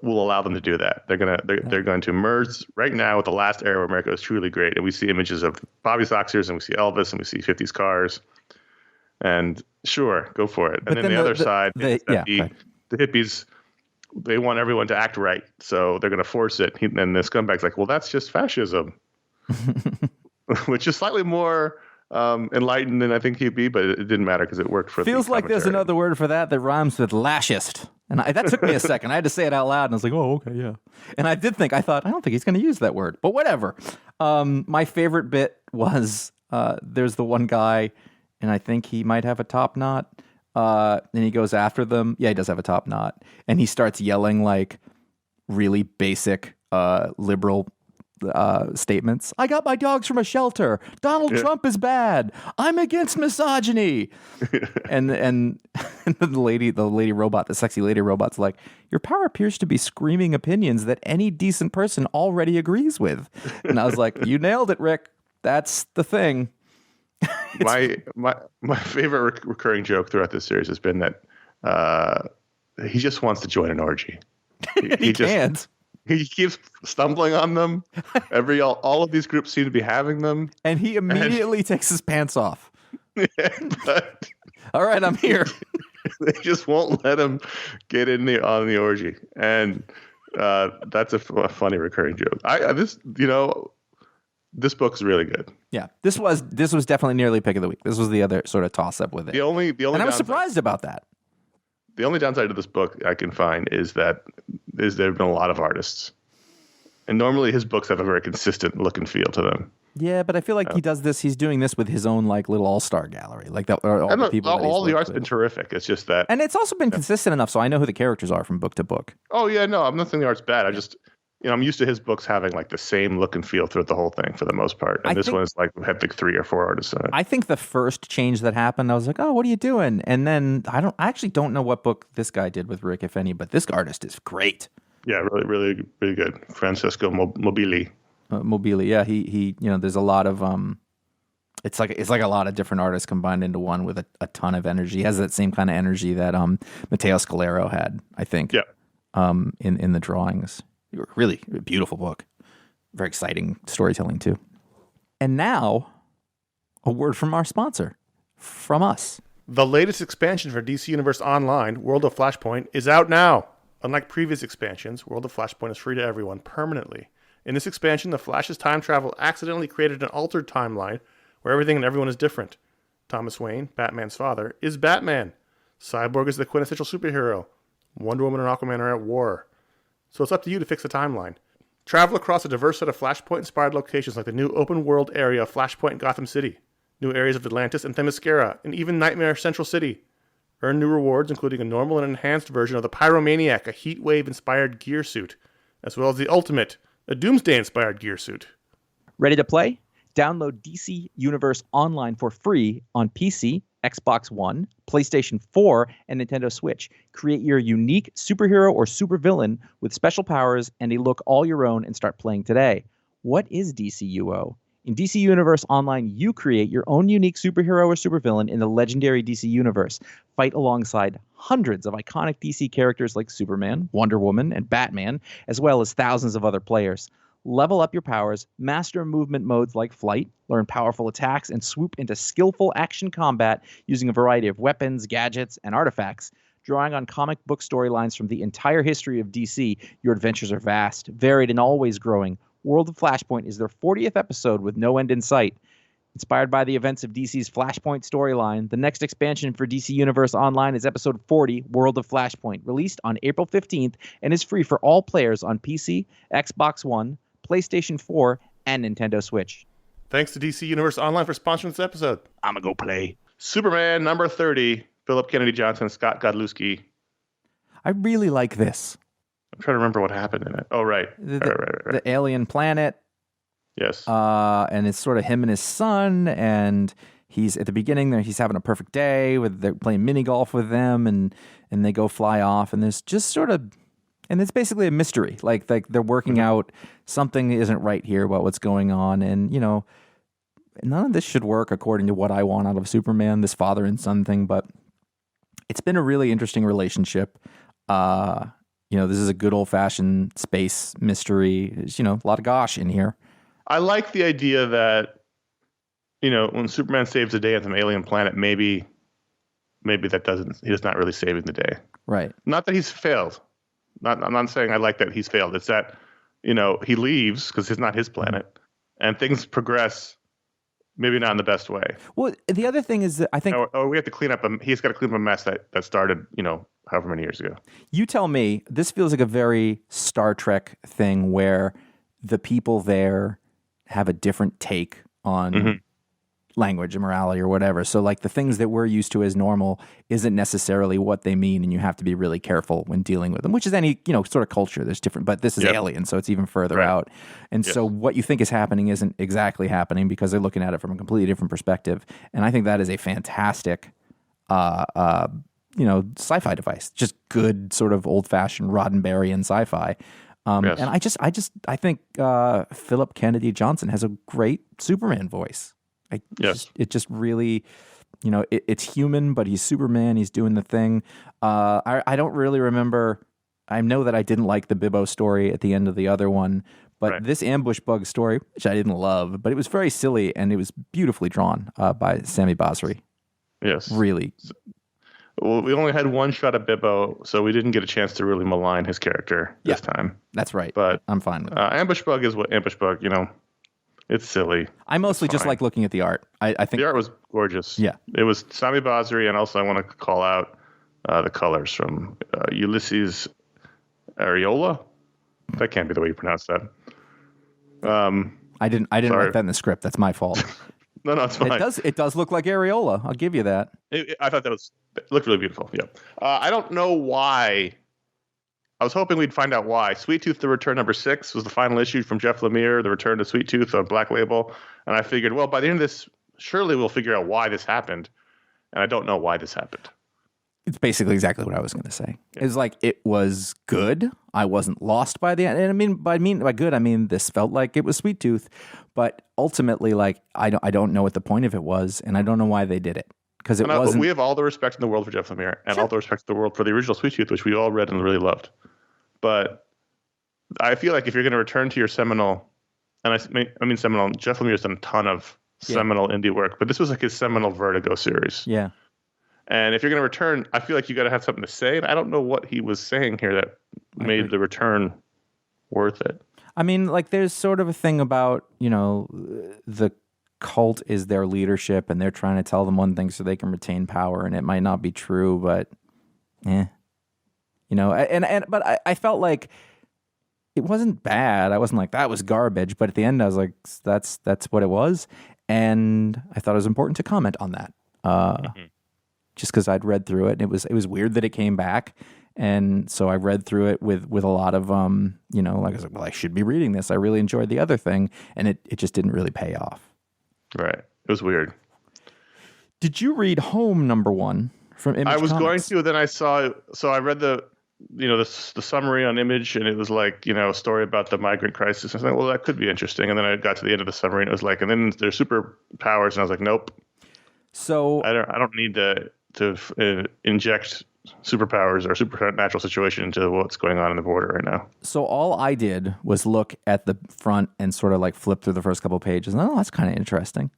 will allow them to do that. They're going to merge right now with the last era where America was truly great, and we see images of Bobby Soxers, and we see Elvis, and we see 50s cars, and sure, go for it. And then the other side, the hippies, they want everyone to act right, so they're going to force it. And the Scumbag's like, well, that's just fascism, which is slightly more enlightened than I think he'd be, but it didn't matter because it worked for Feels the like there's another word for that rhymes with lashist. And that took me a second. I had to say it out loud, and I was like, oh, okay, yeah. And I thought, I don't think he's going to use that word, but whatever. My favorite bit was there's the one guy, and I think he might have a top knot, and he goes after them. Yeah, he does have a top knot. And he starts yelling like really basic liberal statements. I got my dogs from a shelter. Donald Trump is bad. I'm against misogyny. and the sexy lady robot's like, your power appears to be screaming opinions that any decent person already agrees with. And I was like, you nailed it, Rick. That's the thing. My favorite recurring joke throughout this series has been that he just wants to join an orgy. He can't. He keeps stumbling on them. All of these groups seem to be having them, and he immediately takes his pants off. But all right, I'm here. They just won't let him get on the orgy, and that's a funny recurring joke. This book's really good. Yeah, this was definitely nearly pick of the week. This was the other sort of toss up with it. The only and I was surprised about that. The only downside to this book I can find is there have been a lot of artists, and normally his books have a very consistent look and feel to them. Yeah, but I feel like he does this. He's doing this with his own like little all-star gallery, like that. All the art's been terrific. It's just that, and it's also been consistent enough, so I know who the characters are from book to book. Oh yeah, no, I'm not saying the art's bad. I just, I'm used to his books having like the same look and feel throughout the whole thing for the most part, and this one is like had like 3 or 4 artists in it. I think the first change that happened, I was like, oh, what are you doing? And then I actually don't know what book this guy did with Rick, if any, but this artist is great. Yeah, really, really, really good. Francesco Mobili. Mobili, yeah, he there's a lot of it's like a lot of different artists combined into one with a ton of energy. He has that same kind of energy that Matteo Scalero had, I think. Yeah. In the drawings. Really beautiful book. Very exciting storytelling too. And now, a word from our sponsor, from us. The latest expansion for DC Universe Online, World of Flashpoint, is out now. Unlike previous expansions, World of Flashpoint is free to everyone permanently. In this expansion, the Flash's time travel accidentally created an altered timeline where everything and everyone is different. Thomas Wayne, Batman's father, is Batman. Cyborg is the quintessential superhero. Wonder Woman and Aquaman are at war. So it's up to you to fix the timeline. Travel across a diverse set of Flashpoint-inspired locations like the new open-world area of Flashpoint Gotham City, new areas of Atlantis and Themyscira, and even Nightmare Central City. Earn new rewards, including a normal and enhanced version of the Pyromaniac, a Heatwave-inspired gear suit, as well as the Ultimate, a Doomsday-inspired gear suit. Ready to play? Download DC Universe Online for free on PC, Xbox One, PlayStation 4, and Nintendo Switch. Create your unique superhero or supervillain with special powers and a look all your own and start playing today. What is DCUO? In DC Universe Online, you create your own unique superhero or supervillain in the legendary DC Universe. Fight alongside hundreds of iconic DC characters like Superman, Wonder Woman, and Batman, as well as thousands of other players. Level up your powers, master movement modes like flight, learn powerful attacks, and swoop into skillful action combat using a variety of weapons, gadgets, and artifacts. Drawing on comic book storylines from the entire history of DC, your adventures are vast, varied, and always growing. World of Flashpoint is their 40th episode with no end in sight. Inspired by the events of DC's Flashpoint storyline, the next expansion for DC Universe Online is episode 40, World of Flashpoint, released on April 15th and is free for all players on PC, Xbox One, PlayStation 4, and Nintendo Switch. Thanks to DC Universe Online for sponsoring this episode. I'm going to go play. Superman number 30, Philip Kennedy Johnson, Scott Godlewski. I really like this. I'm trying to remember what happened in it. Oh, right. Right. The alien planet. Yes. And it's sort of him and his son, and he's at the beginning there. He's having a perfect day they're playing mini golf with them, and they go fly off, and there's just sort of, and it's basically a mystery. Like they're working out something isn't right here about what's going on, and none of this should work according to what I want out of Superman, this father and son thing. But it's been a really interesting relationship. this is a good old-fashioned space mystery. There's, a lot of gosh in here. I like the idea that, when Superman saves the day on some alien planet, maybe he's not really saving the day. Right. Not that he's failed. I'm not saying I like that he's failed. It's that, he leaves because it's not his planet, and things progress, maybe not in the best way. Well, the other thing is that I think... Or we have to clean up, he's got to clean up a mess that started, however many years ago. You tell me, this feels like a very Star Trek thing where the people there have a different take on language and morality or whatever. So like the things that we're used to as normal isn't necessarily what they mean, and you have to be really careful when dealing with them, which is any, sort of culture. There's different, but this is alien, so it's even further out. And so what you think is happening isn't exactly happening because they're looking at it from a completely different perspective. And I think that is a fantastic sci-fi device. Just good sort of old-fashioned Roddenberryan sci-fi. And I think Philip Kennedy Johnson has a great Superman voice. It just really, it's human, but he's Superman. He's doing the thing. I don't really remember. I know that I didn't like the Bibbo story at the end of the other one, but this ambush bug story, which I didn't love, but it was very silly and it was beautifully drawn by Sami Basri. Yes. Really. Well, we only had one shot at Bibbo, so we didn't get a chance to really malign his character this time. That's right. But I'm fine with it. Ambush Bug is what Ambush Bug, it's silly. I mostly just like looking at the art. I think the art was gorgeous. Yeah. It was Sami Basri, and also I want to call out the colors from Ulysses Areola. That can't be the way you pronounce that. I didn't write that in the script. That's my fault. No, it's fine. It does look like areola. I'll give you that. I thought it looked really beautiful. Yeah. I don't know why. I was hoping we'd find out why. Sweet Tooth: The Return #6 was the final issue from Jeff Lemire, The Return to Sweet Tooth on Black Label. And I figured, well, by the end of this, surely we'll figure out why this happened. And I don't know why this happened. It's basically exactly what I was going to say. Yeah. It's like, it was good. I wasn't lost by the end. And by good, I mean this felt like it was Sweet Tooth. But ultimately, like, I don't know what the point of it was, and I don't know why they did it. Because wasn't... We have all the respect in the world for Jeff Lemire, and all the respect in the world for the original Sweet Tooth, which we all read and really loved. But I feel like if you're going to return to your seminal, and I mean seminal, Jeff Lemire's done a ton of seminal indie work, but this was like his seminal Vertigo series. Yeah. And if you're going to return, I feel like you got to have something to say. And I don't know what he was saying here that made the return worth it. I mean, like, there's sort of a thing about, the cult is their leadership, and they're trying to tell them one thing so they can retain power, and it might not be true, but but I felt like it wasn't bad. I wasn't like, that was garbage, but at the end I was like, that's what it was, and I thought it was important to comment on that. Just because I'd read through it, and it was weird that it came back, and so I read through it with a lot of like, I was like, well, I should be reading this. I really enjoyed the other thing, and it just didn't really pay off. Right, it was weird. Did you read Home #1 from Image? I was Comics? going to, then I saw. So I read the summary on Image, and it was like, a story about the migrant crisis. I was like, well, that could be interesting. And then I got to the end of the summary, and it was like, and then there's superpowers, and I was like, nope. So I don't need to inject superpowers or supernatural situation into what's going on in the border right now. So all I did was look at the front and sort of like flip through the first couple of pages. And, that's kind of interesting.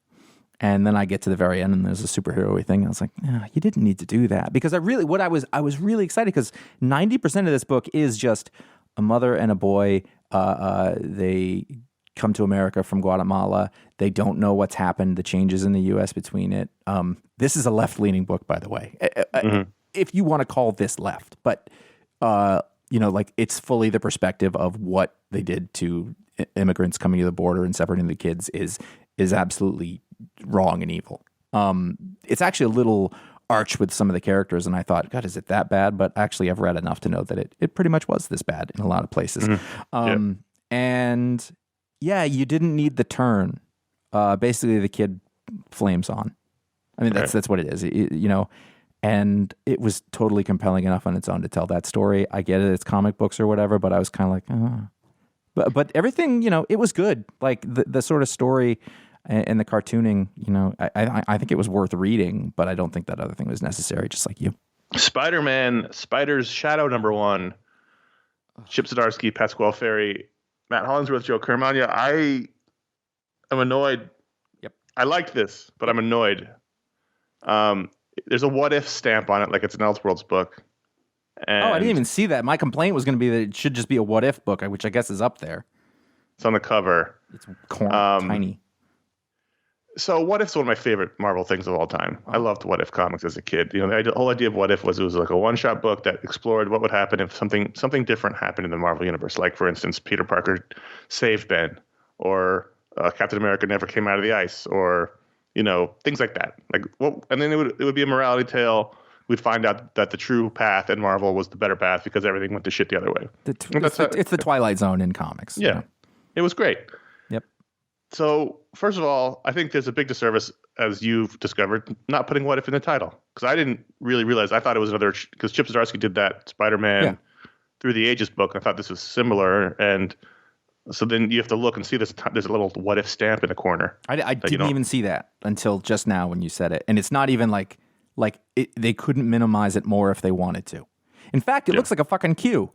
And then I get to the very end, and there's a superhero-y thing. And I was like, you didn't need to do that. Because I was really excited because 90% of this book is just a mother and a boy. They come to America from Guatemala. They don't know what's happened, the changes in the U.S. between it. This is a left-leaning book, by the way. If you want to call this left, but like, it's fully the perspective of what they did to immigrants coming to the border and separating the kids is absolutely wrong and evil. It's actually a little arch with some of the characters, and I thought, God, is it that bad? But actually, I've read enough to know that it pretty much was this bad in a lot of places. And you didn't need the turn. Basically, the kid flames on. I mean, that's what it is. And it was totally compelling enough on its own to tell that story. I get it, it's comic books or whatever, but I was kind of like, But everything, it was good. Like the sort of story and the cartooning, I think it was worth reading, but I don't think that other thing was necessary, just like you. Spider's Shadow #1. Chip Zdarsky, Pasquale Ferry, Matt Hollingsworth, Joe Carmagna. I am annoyed. Yep. I liked this, but I'm annoyed. There's a what if stamp on it, like it's an Elseworlds book. And I didn't even see that. My complaint was going to be that it should just be a what if book, which I guess is up there. It's on the cover. It's tiny. So What If's one of my favorite Marvel things of all time. I loved What If comics as a kid. The whole idea of What If was it was like a one-shot book that explored what would happen if something different happened in the Marvel universe. Like, for instance, Peter Parker saved Ben, or Captain America never came out of the ice, or things like that. And then it would be a morality tale. We'd find out that the true path in Marvel was the better path because everything went to shit the other way. It's the Twilight Zone in comics. Yeah, It was great. Yep. So, first of all, I think there's a big disservice, as you've discovered, not putting What If in the title. Because I didn't really realize. I thought it was another. Because Chip Zdarsky did that Spider-Man Through the Ages book. I thought this was similar. And so then you have to look and see there's a little What If stamp in the corner. I didn't even see that until just now when you said it. And it's not even like they couldn't minimize it more if they wanted to. In fact, it looks like a fucking Q.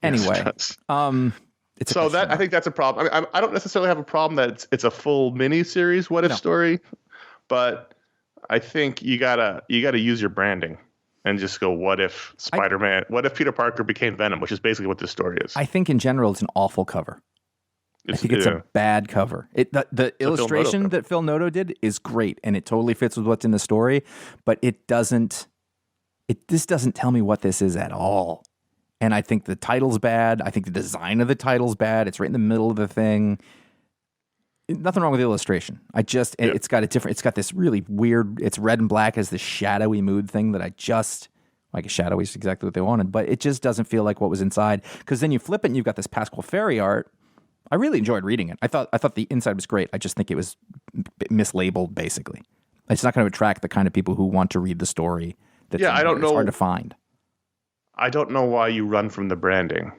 Anyway. Yes, I think that's a problem. I mean, I don't necessarily have a problem that it's a full mini-series What If story, but I think you gotta use your branding and just go, what if Spider-Man, what if Peter Parker became Venom, which is basically what this story is. I think in general it's an awful cover. I think it's a bad cover. The illustration that Phil Noto did is great, and it totally fits with what's in the story, but this doesn't tell me what this is at all. And I think the title's bad. I think the design of the title's bad. It's right in the middle of the thing. Nothing wrong with the illustration. It's got this really weird, it's red and black as this shadowy mood thing that like a shadowy is exactly what they wanted, but it just doesn't feel like what was inside. Because then you flip it and you've got this Pasquale Ferry art. I really enjoyed reading it. I thought the inside was great. I just think it was mislabeled, basically. It's not going to attract the kind of people who want to read the story. It's hard to find. I don't know why you run from the branding,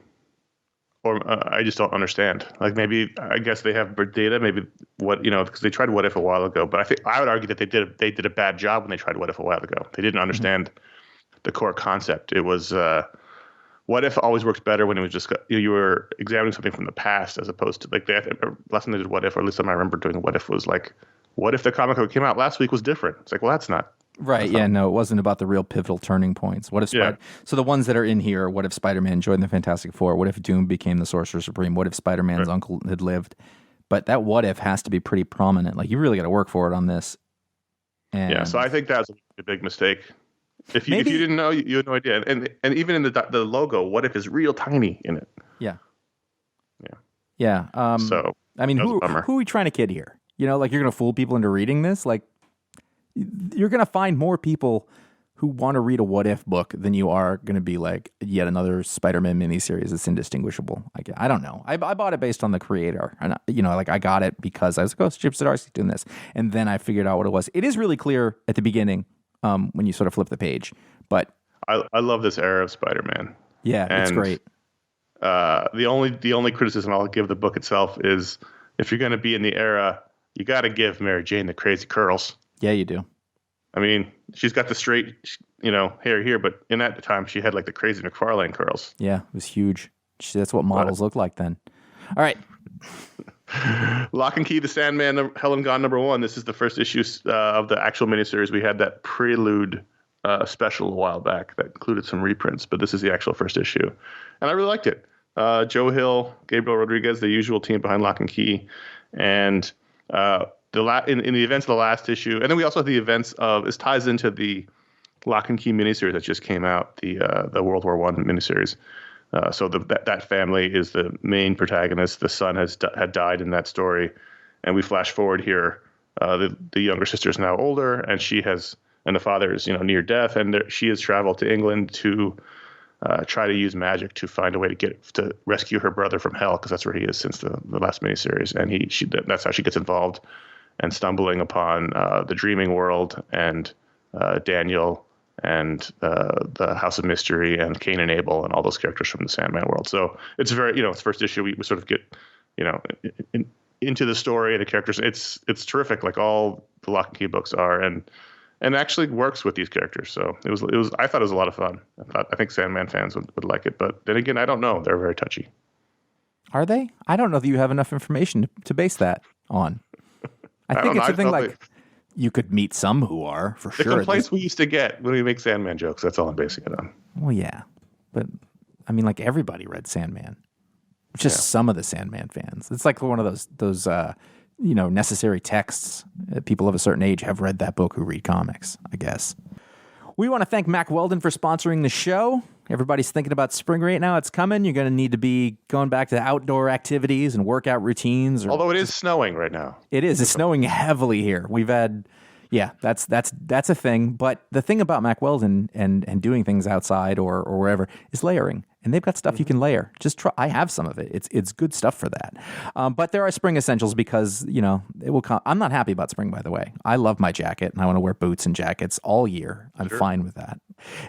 or I just don't understand. Like, maybe I guess they have data. Maybe because they tried What If a while ago, but I would argue that they did a bad job when they tried What If a while ago. They didn't understand the core concept. It was What If always works better when it was just you were examining something from the past as opposed to last time they did What If, or at least I remember doing What If, was like, what if the comic that came out last week was different? It's like, well, that's not. Right, yeah, no, it wasn't about the real pivotal turning points. What if So the ones that are in here, what if Spider-Man joined the Fantastic Four? What if Doom became the Sorcerer Supreme? What if Spider-Man's uncle had lived? But that what if has to be pretty prominent. Like, you really got to work for it on this. And so I think that's a big mistake. If you didn't know, you had no idea. And even in the logo, what if is real tiny in it. Yeah. So I mean, who are we trying to kid here? Like, you're going to fool people into reading this? Like, you're going to find more people who want to read a what if book than you are going to be like yet another Spider-Man miniseries that's indistinguishable. I don't know. I bought it based on the creator, and I got it because I was like, oh, Chip Zdarsky doing this, and then I figured out what it was. It is really clear at the beginning when you sort of flip the page, but I love this era of Spider-Man. Yeah, it's great. The only criticism I'll give the book itself is, if you're going to be in the era, you got to give Mary Jane the crazy curls. Yeah, you do. I mean, she's got the straight, hair here, but in that time, she had like the crazy McFarlane curls. Yeah, it was huge. That's what models look like then. All right. Lock and Key, the Sandman, Helen Gone #1. This is the first issue of the actual miniseries. We had that prelude special a while back that included some reprints, but this is the actual first issue. And I really liked it. Joe Hill, Gabriel Rodriguez, the usual team behind Lock and Key. And in the events of the last issue, and then we also have the events of, this ties into the Lock and Key miniseries that just came out, the World War I miniseries. So that family is the main protagonist. The son had died in that story, and we flash forward here. The younger sister is now older, and the father is near death, and she has traveled to England to try to use magic to find a way to rescue her brother from hell, because that's where he is since the last miniseries, and that's how she gets involved, and stumbling upon the Dreaming World and Daniel and the House of Mystery and Cain and Abel and all those characters from the Sandman world. So it's very, it's first issue. We sort of get, into the story and the characters. It's terrific, like all the Lock and Key books are. And and actually works with these characters. So it was. I thought it was a lot of fun. I think Sandman fans would like it, but then again, I don't know. They're very touchy. Are they? I don't know that you have enough information to base that on. I think it's a thing like you could meet some who are, for sure. The complaints we used to get when we make Sandman jokes, that's all I'm basing it on. Well, yeah. But, I mean, like, everybody read Sandman. Just some of the Sandman fans. It's like one of those necessary texts. People of a certain age have read that book who read comics, I guess. We want to thank Mack Weldon for sponsoring the show. Everybody's thinking about spring right now. It's coming. You're going to need to be going back to outdoor activities and workout routines. Although it is snowing right now. It is. It's snowing heavily here. We've had, that's a thing. But the thing about Mack Weldon and doing things outside or wherever is layering. And they've got stuff you can layer. Just try. I have some of it. It's good stuff for that. But there are spring essentials because, it will come. I'm not happy about spring, by the way. I love my jacket and I want to wear boots and jackets all year. I'm fine with that.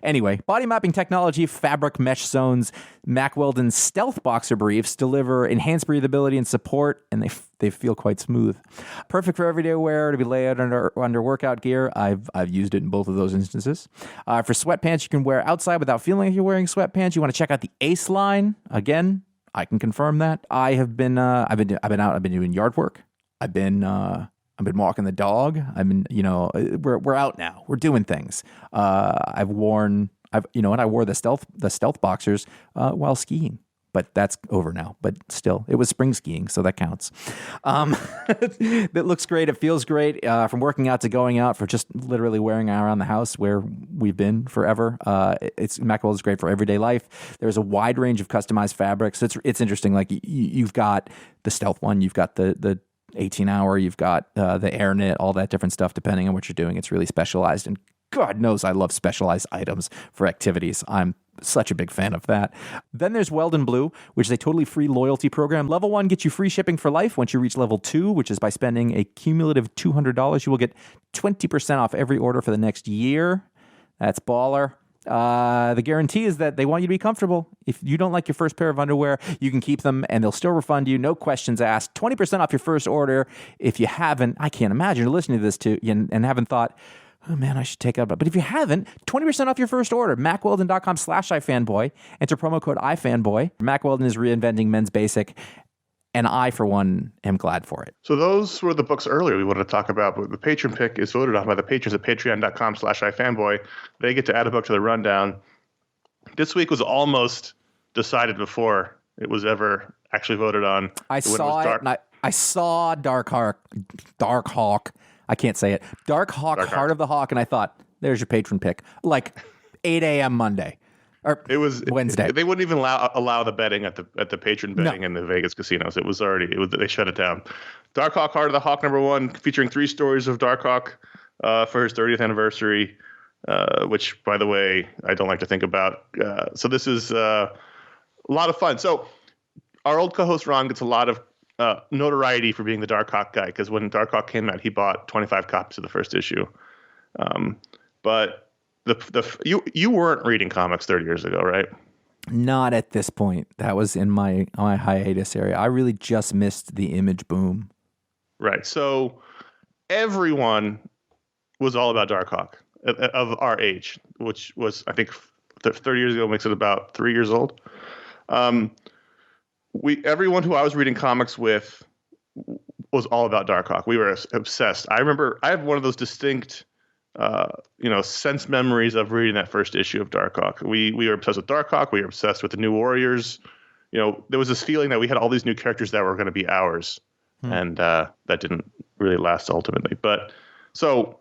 Anyway, body mapping technology, fabric mesh zones, Mack Weldon's stealth boxer briefs deliver enhanced breathability and support, and they feel quite smooth. Perfect for everyday wear to be layered under workout gear. I've used it in both of those instances. For sweatpants, you can wear outside without feeling like you're wearing sweatpants. You want to check out the Ace line. Again, I can confirm that. I've been doing yard work. I've been walking the dog. We're out now. We're doing things. I wore the stealth boxers while skiing. But that's over now. But still, it was spring skiing, so that counts. That looks great. It feels great. From working out to going out, for just literally wearing around the house where we've been forever. Mack Weldon's great for everyday life. There's a wide range of customized fabrics. So it's interesting. Like you've got the stealth one, you've got the 18-hour, you've got the air knit, all that different stuff. Depending on what you're doing, it's really specialized. And God knows I love specialized items for activities. I'm such a big fan of that. Then there's Weldon Blue, which is a totally free loyalty program. Level 1 gets you free shipping for life. Once you reach level 2, which is by spending a cumulative $200, you will get 20% off every order for the next year. That's baller. The guarantee is that they want you to be comfortable. If you don't like your first pair of underwear, you can keep them and they'll still refund you. No questions asked. 20% off your first order. If you haven't, I can't imagine you're listening to this and haven't thought, oh man, I should take it up. But if you haven't, 20% off your first order. MackWeldon.com/iFanboy. Enter promo code iFanboy. Mack Weldon is reinventing men's basic. And I, for one, am glad for it. So those were the books earlier we wanted to talk about. But the Patron Pick is voted on by the patrons at patreon.com/iFanboy. They get to add a book to the rundown. This week was almost decided before it was ever actually voted on. I saw it, and I saw Darkhawk. I can't say it. Darkhawk, Heart of the Hawk, and I thought, there's your Patron Pick. Like 8 a.m. Monday. Or it was Wednesday. They wouldn't even allow the betting at the patron betting in the Vegas casinos. They shut it down. Darkhawk, Heart of the Hawk, #1, featuring 3 stories of Darkhawk for his 30th anniversary, which, by the way, I don't like to think about. So this is a lot of fun. So our old co-host Ron gets a lot of notoriety for being the Darkhawk guy, because when Darkhawk came out, he bought 25 copies of the first issue. But you weren't reading comics 30 years ago, right? Not at this point. That was in my hiatus area. I really just missed the Image boom. Right. So everyone was all about Darkhawk of our age, which was, I think, 30 years ago makes it about 3 years old. Everyone who I was reading comics with was all about Darkhawk. We were obsessed. I remember I have one of those distinct sense memories of reading that first issue of Darkhawk. We were obsessed with Darkhawk. We were obsessed with the New Warriors. There was this feeling that we had all these new characters that were going to be ours, and that didn't really last ultimately. But so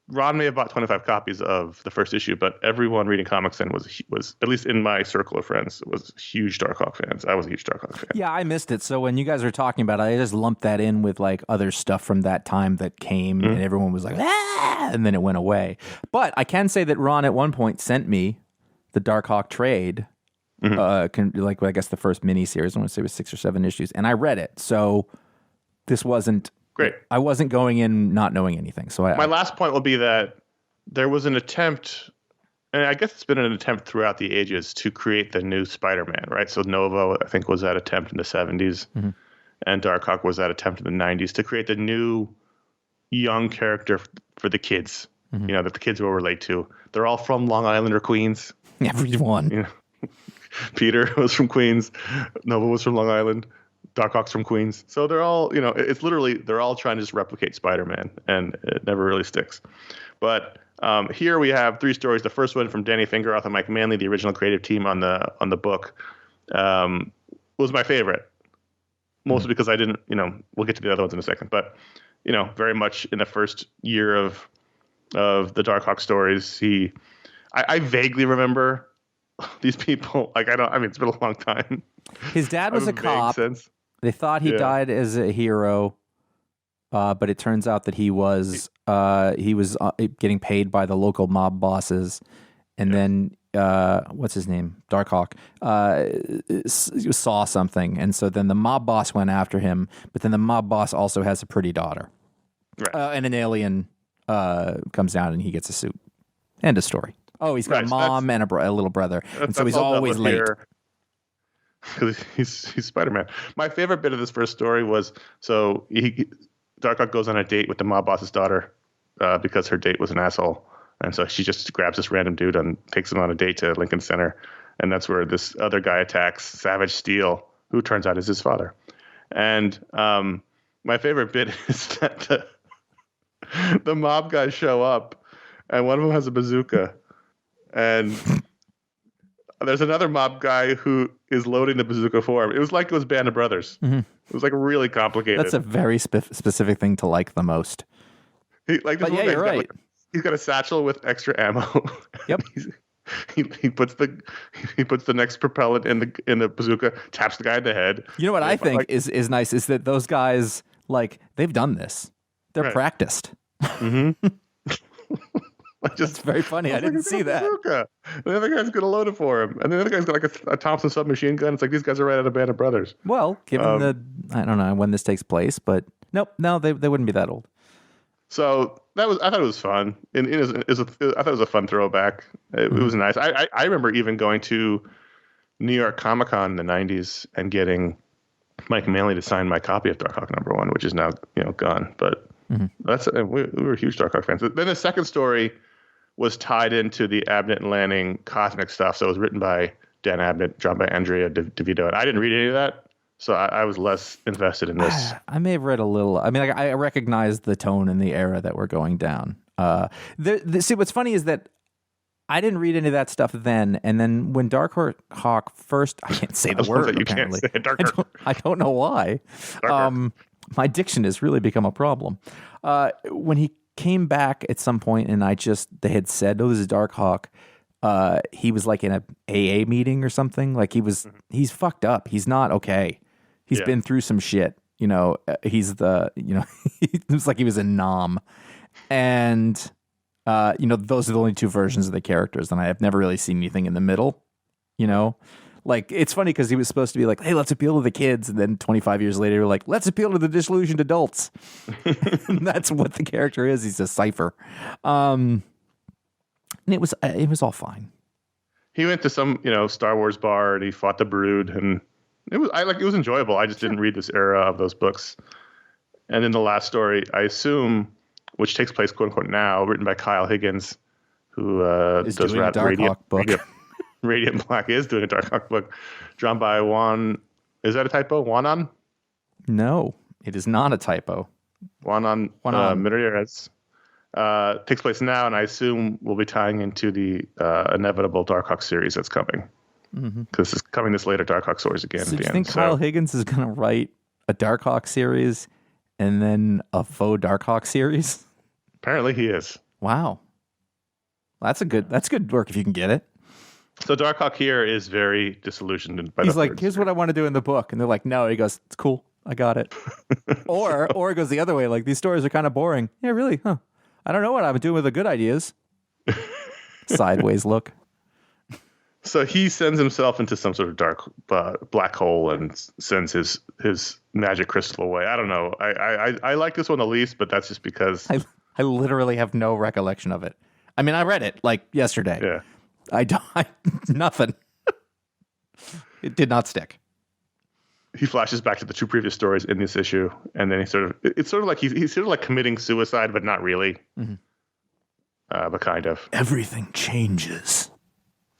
Ron may have bought 25 copies of the first issue, but everyone reading comics then was at least in my circle of friends, was huge Darkhawk fans. I was a huge Darkhawk fan. Yeah, I missed it. So when you guys were talking about it, I just lumped that in with like other stuff from that time that came, and everyone was like, ah! And then it went away. But I can say that Ron at one point sent me the Darkhawk trade, I guess the first miniseries. I want to say it was 6 or 7 issues, and I read it. So this wasn't great. I wasn't going in not knowing anything. So my last point will be that there was an attempt, and I guess it's been an attempt throughout the ages, to create the new Spider-Man, right? So Nova, I think, was that attempt in the 70s, and Darkhawk was that attempt in the 90s to create the new young character for the kids. you know, that the kids will relate to. They're all from Long Island or Queens. Everyone. You know, Peter was from Queens. Nova was from Long Island. Darkhawk's from Queens. So they're all, you know, it's literally, they're all trying to just replicate Spider-Man, and it never really sticks. But here we have 3 stories. The first one from Danny Fingeroth and Mike Manley, the original creative team on the book, was my favorite. Mostly because I didn't, you know, we'll get to the other ones in a second, but, you know, very much in the first year of the Darkhawk stories, I vaguely remember these people. Like, it's been a long time. His dad was a cop. Sense. They thought he died as a hero, but it turns out that he was getting paid by the local mob bosses, and then what's his name, Darkhawk, saw something, and so then the mob boss went after him. But then the mob boss also has a pretty daughter, right. And an alien comes down and he gets a suit. End of story. Oh, he's got a mom and a little brother, and so he's always late. Because he's Spider-Man. My favorite bit of this first story was, so Darkhawk goes on a date with the mob boss's daughter because her date was an asshole. And so she just grabs this random dude and takes him on a date to Lincoln Center. And that's where this other guy attacks Savage Steel, who turns out is his father. And my favorite bit is that the mob guys show up, and one of them has a bazooka. And there's another mob guy who is loading the bazooka for him. It was like it was Band of Brothers. Mm-hmm. It was like really complicated. That's a very specific thing to like the most. You're right. He's got a satchel with extra ammo. Yep. he puts the next propellant in the bazooka, taps the guy in the head. You know what I think is nice is that those guys, like, they've done this. They're practiced. Mm-hmm. It's very funny. I didn't see that. Bazooka. The other guy's gonna load it for him, and the other guy's got like a Thompson submachine gun. It's like these guys are right out of Band of Brothers. Well, given I don't know when this takes place, but no, they wouldn't be that old. So I thought it was fun. I thought it was a fun throwback. It was nice. I remember even going to New York Comic Con in the 90s and getting Mike Manley to sign my copy of Darkhawk #1, which is now, you know, gone. But we were huge Darkhawk fans. Then the second story was tied into the Abnett and Lanning cosmic stuff. So it was written by Dan Abnett, drawn by Andrea DeVito. And I didn't read any of that. So I was less invested in this. I may have read a little. I mean, I recognize the tone and the era that we're going down. See, what's funny is that I didn't read any of that stuff then. And then when Darkhawk first, I can't say the word, apparently. I don't know why. My diction has really become a problem. When he came back at some point and they had said, oh, this is Darkhawk. He was like in a AA meeting or something. Like he's fucked up. He's not okay. He's been through some shit. You know, he was like he was a nom. And, those are the only 2 versions of the characters. And I have never really seen anything in the middle, you know? Like, it's funny because he was supposed to be like, hey, let's appeal to the kids. And then 25 years later, we're like, let's appeal to the disillusioned adults. And that's what the character is. He's a cipher. And it was all fine. He went to some, Star Wars bar and he fought the Brood, and it was enjoyable. I just didn't read this era of those books. And in the last story, I assume, which takes place quote unquote now, written by Kyle Higgins, who does Darkhawk book. Radiant Black is doing a Darkhawk book, drawn by Juan. Is that a typo? Juanan? No, it is not a typo. Juanan Mirares. Takes place now, and I assume we'll be tying into the inevitable Darkhawk series that's coming. Because it's coming this later, Darkhawk stories again. So do you think Kyle Higgins is going to write a Darkhawk series and then a faux Darkhawk series? Apparently he is. Wow. That's good work if you can get it. So Darkhawk here is very disillusioned. He's like, here's what I want to do in the book. And they're like, no. He goes, it's cool. I got it. or it goes the other way. Like, these stories are kind of boring. Yeah, really? Huh. I don't know what I'm doing with the good ideas. Sideways look. So he sends himself into some sort of dark black hole and sends his magic crystal away. I don't know. I like this one the least, but that's just because I literally have no recollection of it. I mean, I read it like yesterday. Yeah. Nothing. It did not stick. He flashes back to the 2 previous stories in this issue, and then it's sort of like he's sort of like committing suicide, but not really. Mm-hmm. but kind of. Everything changes.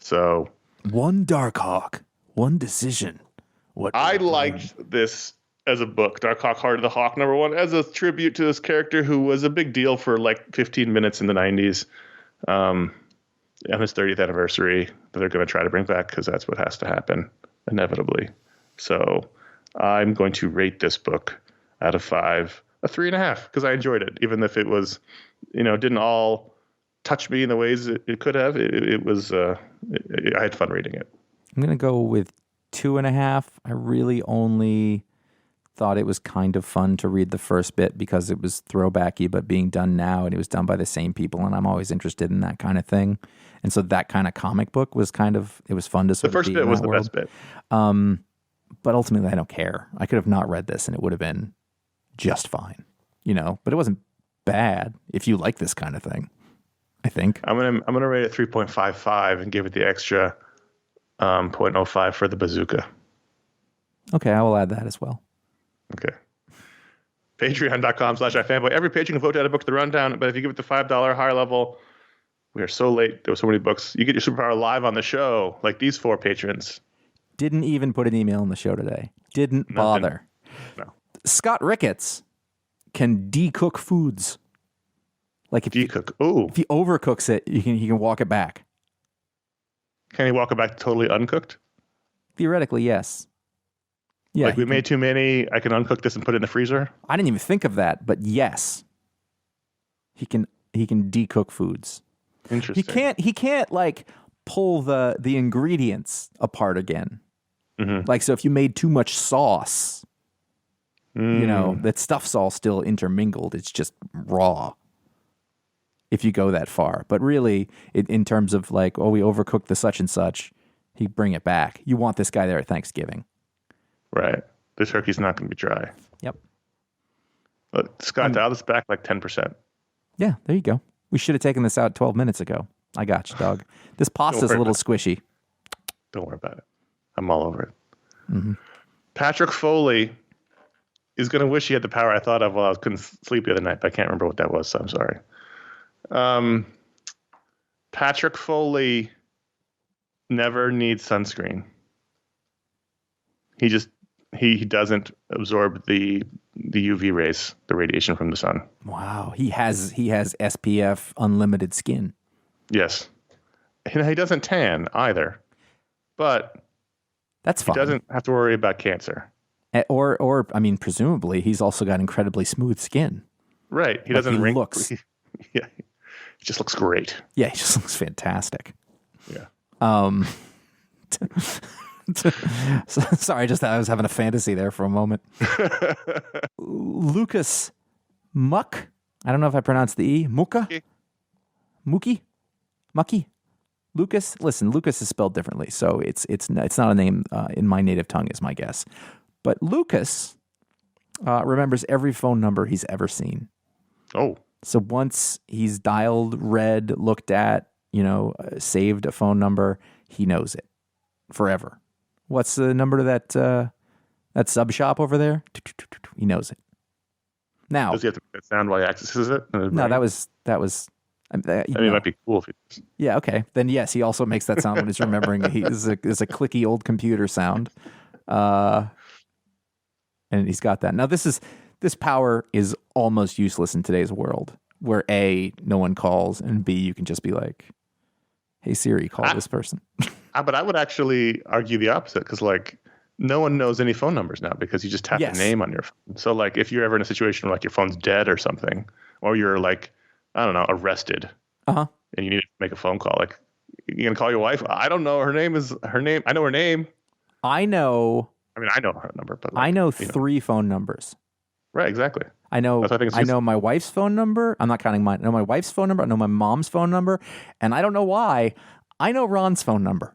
So one Darkhawk, one decision. What I liked this as a book, Darkhawk, Heart of the Hawk, #1, as a tribute to this character who was a big deal for like 15 minutes in the 90s. On his 30th anniversary, that they're going to try to bring back because that's what has to happen inevitably. So I'm going to rate this book out of 5 a 3.5 because I enjoyed it, even if it was, didn't all touch me in the ways it could have. It was I had fun reading it. I'm going to go with 2.5. I really only thought it was kind of fun to read the first bit because it was throwbacky, but being done now, and it was done by the same people, and I'm always interested in that kind of thing. And so that kind of comic book was it was fun to sort of The first bit was the best bit. But ultimately, I don't care. I could have not read this, and it would have been just fine, But it wasn't bad if you like this kind of thing. I think I'm gonna rate it 3.55 and give it the extra 0.05 for the bazooka. Okay, I will add that as well. Okay. Patreon.com/iFanboy. Every patron can vote to add a book to the rundown, but if you give it the $5 higher level, we are so late. There were so many books. You get your superpower live on the show, like these 4 patrons. Didn't even put an email in the show today. Didn't bother. No. Scott Ricketts can decook foods. Like if he overcooks it, he can walk it back. Can he walk it back totally uncooked? Theoretically, yes. Yeah, like we made too many. I can uncook this and put it in the freezer. I didn't even think of that, but yes, he can decook foods. Interesting. He can't like pull the ingredients apart again. Mm-hmm. Like so, if you made too much sauce, that stuff's all still intermingled. It's just raw. If you go that far, but really, in terms of like, we overcooked the such and such, he'd bring it back. You want this guy there at Thanksgiving. Right. The turkey's not going to be dry. Yep. But Scott, dial this back like 10%. Yeah, there you go. We should have taken this out 12 minutes ago. I got you, dog. This pasta's a little squishy. Don't worry about it. I'm all over it. Mm-hmm. Patrick Foley is going to wish he had the power I thought of while I couldn't sleep the other night, but I can't remember what that was, so I'm sorry. Patrick Foley never needs sunscreen. He doesn't absorb the UV rays, the radiation from the sun. Wow, he has SPF unlimited skin. Yes, he doesn't tan either, but that's fine. He doesn't have to worry about cancer. Or I mean, presumably he's also got incredibly smooth skin. Right, he doesn't wrinkle. Yeah, he just looks great. Yeah, he just looks fantastic. Yeah. Sorry, I was having a fantasy there for a moment. Lukas Mucke. I don't know if I pronounced the E. Mucke? Mucke? Lukas? Listen, Lukas is spelled differently, so it's not a name in my native tongue is my guess. But Lukas remembers every phone number he's ever seen. Oh. So once he's dialed, read, looked at, saved a phone number, he knows it forever. What's the number to that sub shop over there? He knows it. Now, does he have to make that sound while he accesses it? No, that was. I mean, it might be cool if he does. Yeah. Okay. Then yes, he also makes that sound when he's remembering. Is a clicky old computer sound, and he's got that. Now this power is almost useless in today's world, where A, no one calls, and B, you can just be like, "Hey Siri, call this person." But I would actually argue the opposite because, like, no one knows any phone numbers now because you just tap the name on your phone. So, like, if you're ever in a situation where, like, your phone's dead or something, or you're, like, I don't know, arrested, and you need to make a phone call, like, you're going to call your wife? I don't know. Her name. I know her name. I know her number, but like, I know 3 phone numbers. Right, exactly. I know my wife's phone number. I'm not counting mine. I know my wife's phone number. I know my mom's phone number. And I don't know why. I know Ron's phone number.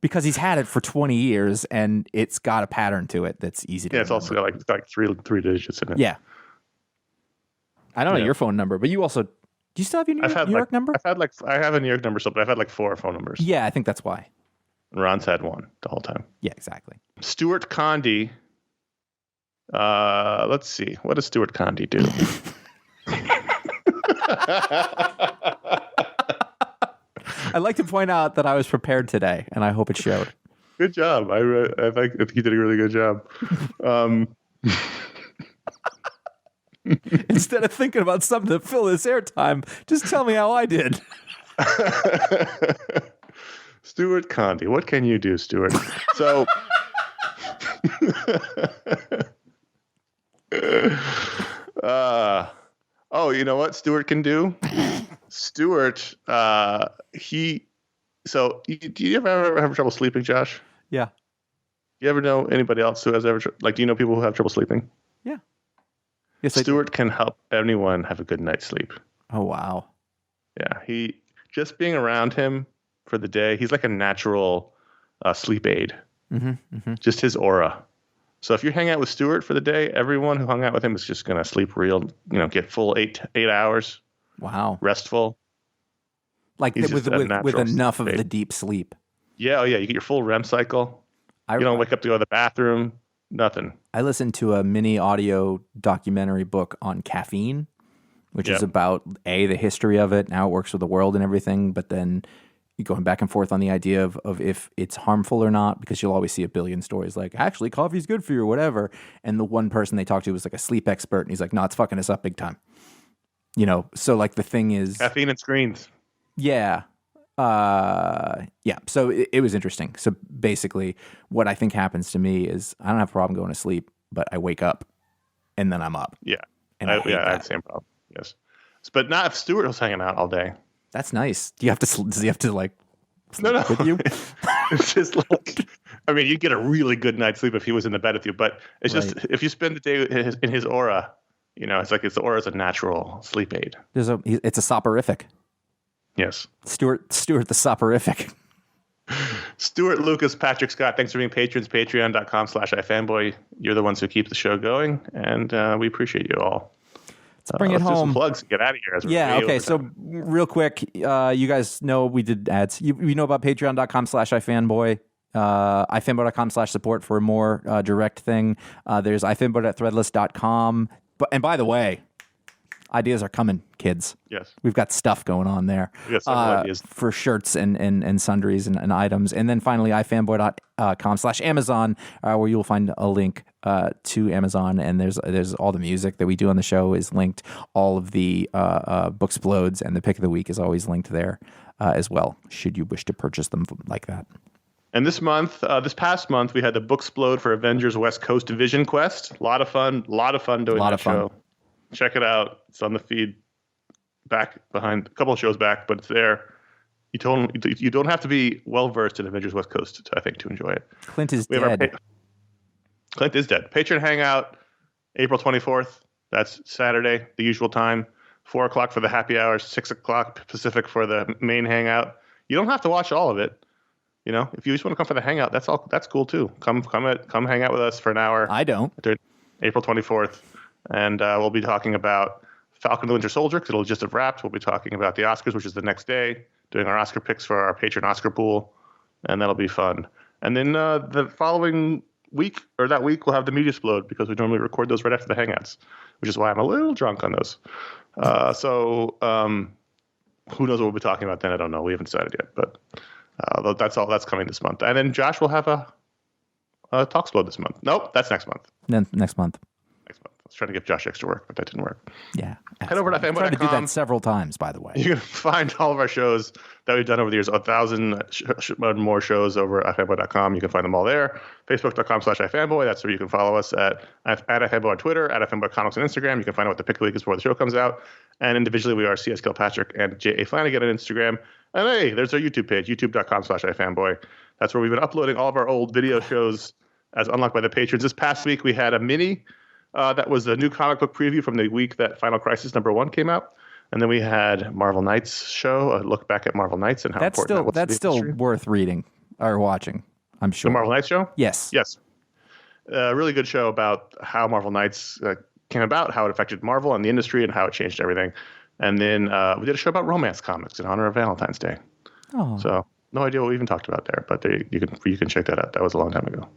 Because he's had it for 20 years and it's got a pattern to it that's easy to remember. It's also got like three digits in it. Yeah. I don't know your phone number, but you also, do you still have your New York number? I have a New York number still, but I've had like 4 phone numbers. Yeah, I think that's why. And Ron's had 1 the whole time. Yeah, exactly. Stuart Condie. Let's see. What does Stuart Condie do? I'd like to point out that I was prepared today, and I hope it showed. Good job. I think you did a really good job. Instead of thinking about something to fill this airtime, just tell me how I did. Stuart Condie. What can you do, Stuart? So... you know what Stuart can do? Stuart, do you ever have trouble sleeping, Josh? Yeah. You ever know anybody else who has ever, do you know people who have trouble sleeping? Yeah. Yes, Stuart can help anyone have a good night's sleep. Oh, wow. Yeah. Just being around him for the day, he's like a natural sleep aid. Just his aura. So if you hang out with Stuart for the day, everyone who hung out with him is just going to sleep real, get full 8 hours. Wow. Restful. Like with enough of the deep sleep. Yeah. Oh yeah. You get your full REM cycle. You don't wake up to go to the bathroom. Nothing. I listened to a mini audio documentary book on caffeine, which is about the history of it and how it works with the world and everything. But then going back and forth on the idea of if it's harmful or not, because you'll always see a billion stories like, actually, coffee's good for you or whatever. And the one person they talked to was like a sleep expert. And he's like, no, it's fucking us up big time. So like the thing is... Caffeine and screens. Yeah. So it was interesting. So basically what I think happens to me is I don't have a problem going to sleep, but I wake up and then I'm up. Yeah. And I have the same problem. Yes. But not if Stuart was hanging out all day. That's nice. Does he have to like sleep no. with you? It's just like, you'd get a really good night's sleep if he was in the bed with you, but it's just, if you spend the day in his aura, it's like the aura is a natural sleep aid. It's a soporific. Yes. Stuart the soporific. Stuart, Lucas, Patrick, Scott, thanks for being patrons. Patreon.com/iFanboy. You're the ones who keep the show going, and we appreciate you all. Let's bring it home. Do some plugs and get out of here. Okay. So real quick, you guys know we did ads. You know about Patreon.com/iFanboy. iFanboy.com/support for a more direct thing. There's iFanboy.threadless.com. And by the way, ideas are coming, kids. Yes. We've got stuff going on there. We got several ideas. For shirts and sundries and items. And then finally, iFanboy.com/Amazon, where you'll find a link to Amazon. And there's all the music that we do on the show is linked. All of the Booksplodes and the pick of the week is always linked there as well, should you wish to purchase them like that. And this past month, we had the Booksplode for Avengers West Coast Division Quest. A lot of fun doing that show. Check it out. It's on the feed back behind a couple of shows back, but it's there. You don't have to be well-versed in Avengers West Coast, I think, to enjoy it. Clint is dead. Clint is dead. Patron Hangout, April 24th. That's Saturday, the usual time. 4 o'clock for the happy hour, 6 o'clock Pacific for the main hangout. You don't have to watch all of it. If you just want to come for the hangout, that's cool too. Come hang out with us for an hour. I don't. April 24th. And we'll be talking about Falcon and the Winter Soldier, because it'll just have wrapped. We'll be talking about the Oscars, which is the next day, doing our Oscar picks for our Patron Oscar pool, and that'll be fun. And then the following week, or that week, we'll have the Media Explode, because we normally record those right after the Hangouts, which is why I'm a little drunk on those. So who knows what we'll be talking about then? I don't know. We haven't decided yet, but that's coming this month. And then Josh will have a Talksplode this month. Nope, that's next month. Then next month. I was trying to give Josh extra work, but that didn't work. Yeah. Head over to iFanboy.com. I've tried to do that several times, by the way. You can find all of our shows that we've done over the years, 1,000 more shows over iFanboy.com. You can find them all there. Facebook.com/iFanboy. That's where you can follow us at iFanboy on Twitter, at iFanboy Comics on Instagram. You can find out what the pick of the week is before the show comes out. And individually, we are CS Kilpatrick and J.A. Flanagan on Instagram. And hey, there's our YouTube page, youtube.com/iFanboy. That's where we've been uploading all of our old video shows as unlocked by the patrons. This past week, we had a mini that was a new comic book preview from the week that Final Crisis #1 came out. And then we had Marvel Knights show, a look back at Marvel Knights and how important that's still worth reading or watching, I'm sure. The Marvel Knights show? Yes. Yes. A really good show about how Marvel Knights came about, how it affected Marvel and the industry, and how it changed everything. And then we did a show about romance comics in honor of Valentine's Day. Oh. So no idea what we even talked about there, but you can check that out. That was a long time ago.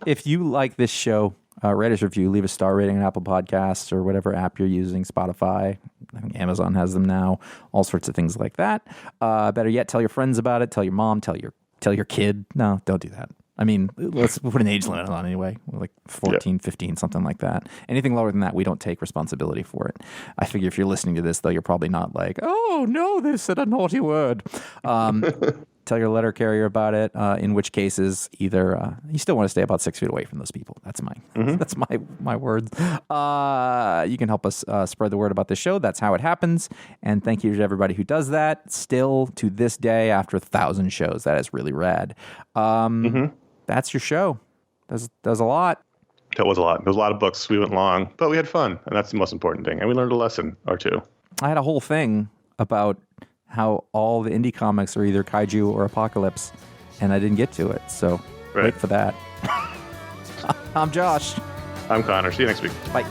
If you like this show, rate us, review, leave a star rating on Apple Podcasts or whatever app you're using, Spotify, I think Amazon has them now. All sorts of things like that. Better yet, tell your friends about it. Tell your mom. Tell your kid. No, don't do that. I mean, let's put an age limit on anyway, like 14, 15, something like that. Anything lower than that, we don't take responsibility for it. I figure if you're listening to this, though, you're probably not like, oh, no, they said a naughty word. Tell your letter carrier about it, in which cases either you still want to stay about 6 feet away from those people. That's my words. You can help us spread the word about the show. That's how it happens. And thank you to everybody who does that still to this day after 1,000 shows. That is really rad. That's your show. That's a lot. That was a lot. There was a lot of books. We went long, but we had fun, and that's the most important thing. And we learned a lesson or two. I had a whole thing about how all the indie comics are either kaiju or apocalypse, and I didn't get to it. So wait for that. I'm Josh. I'm Connor. See you next week. Bye.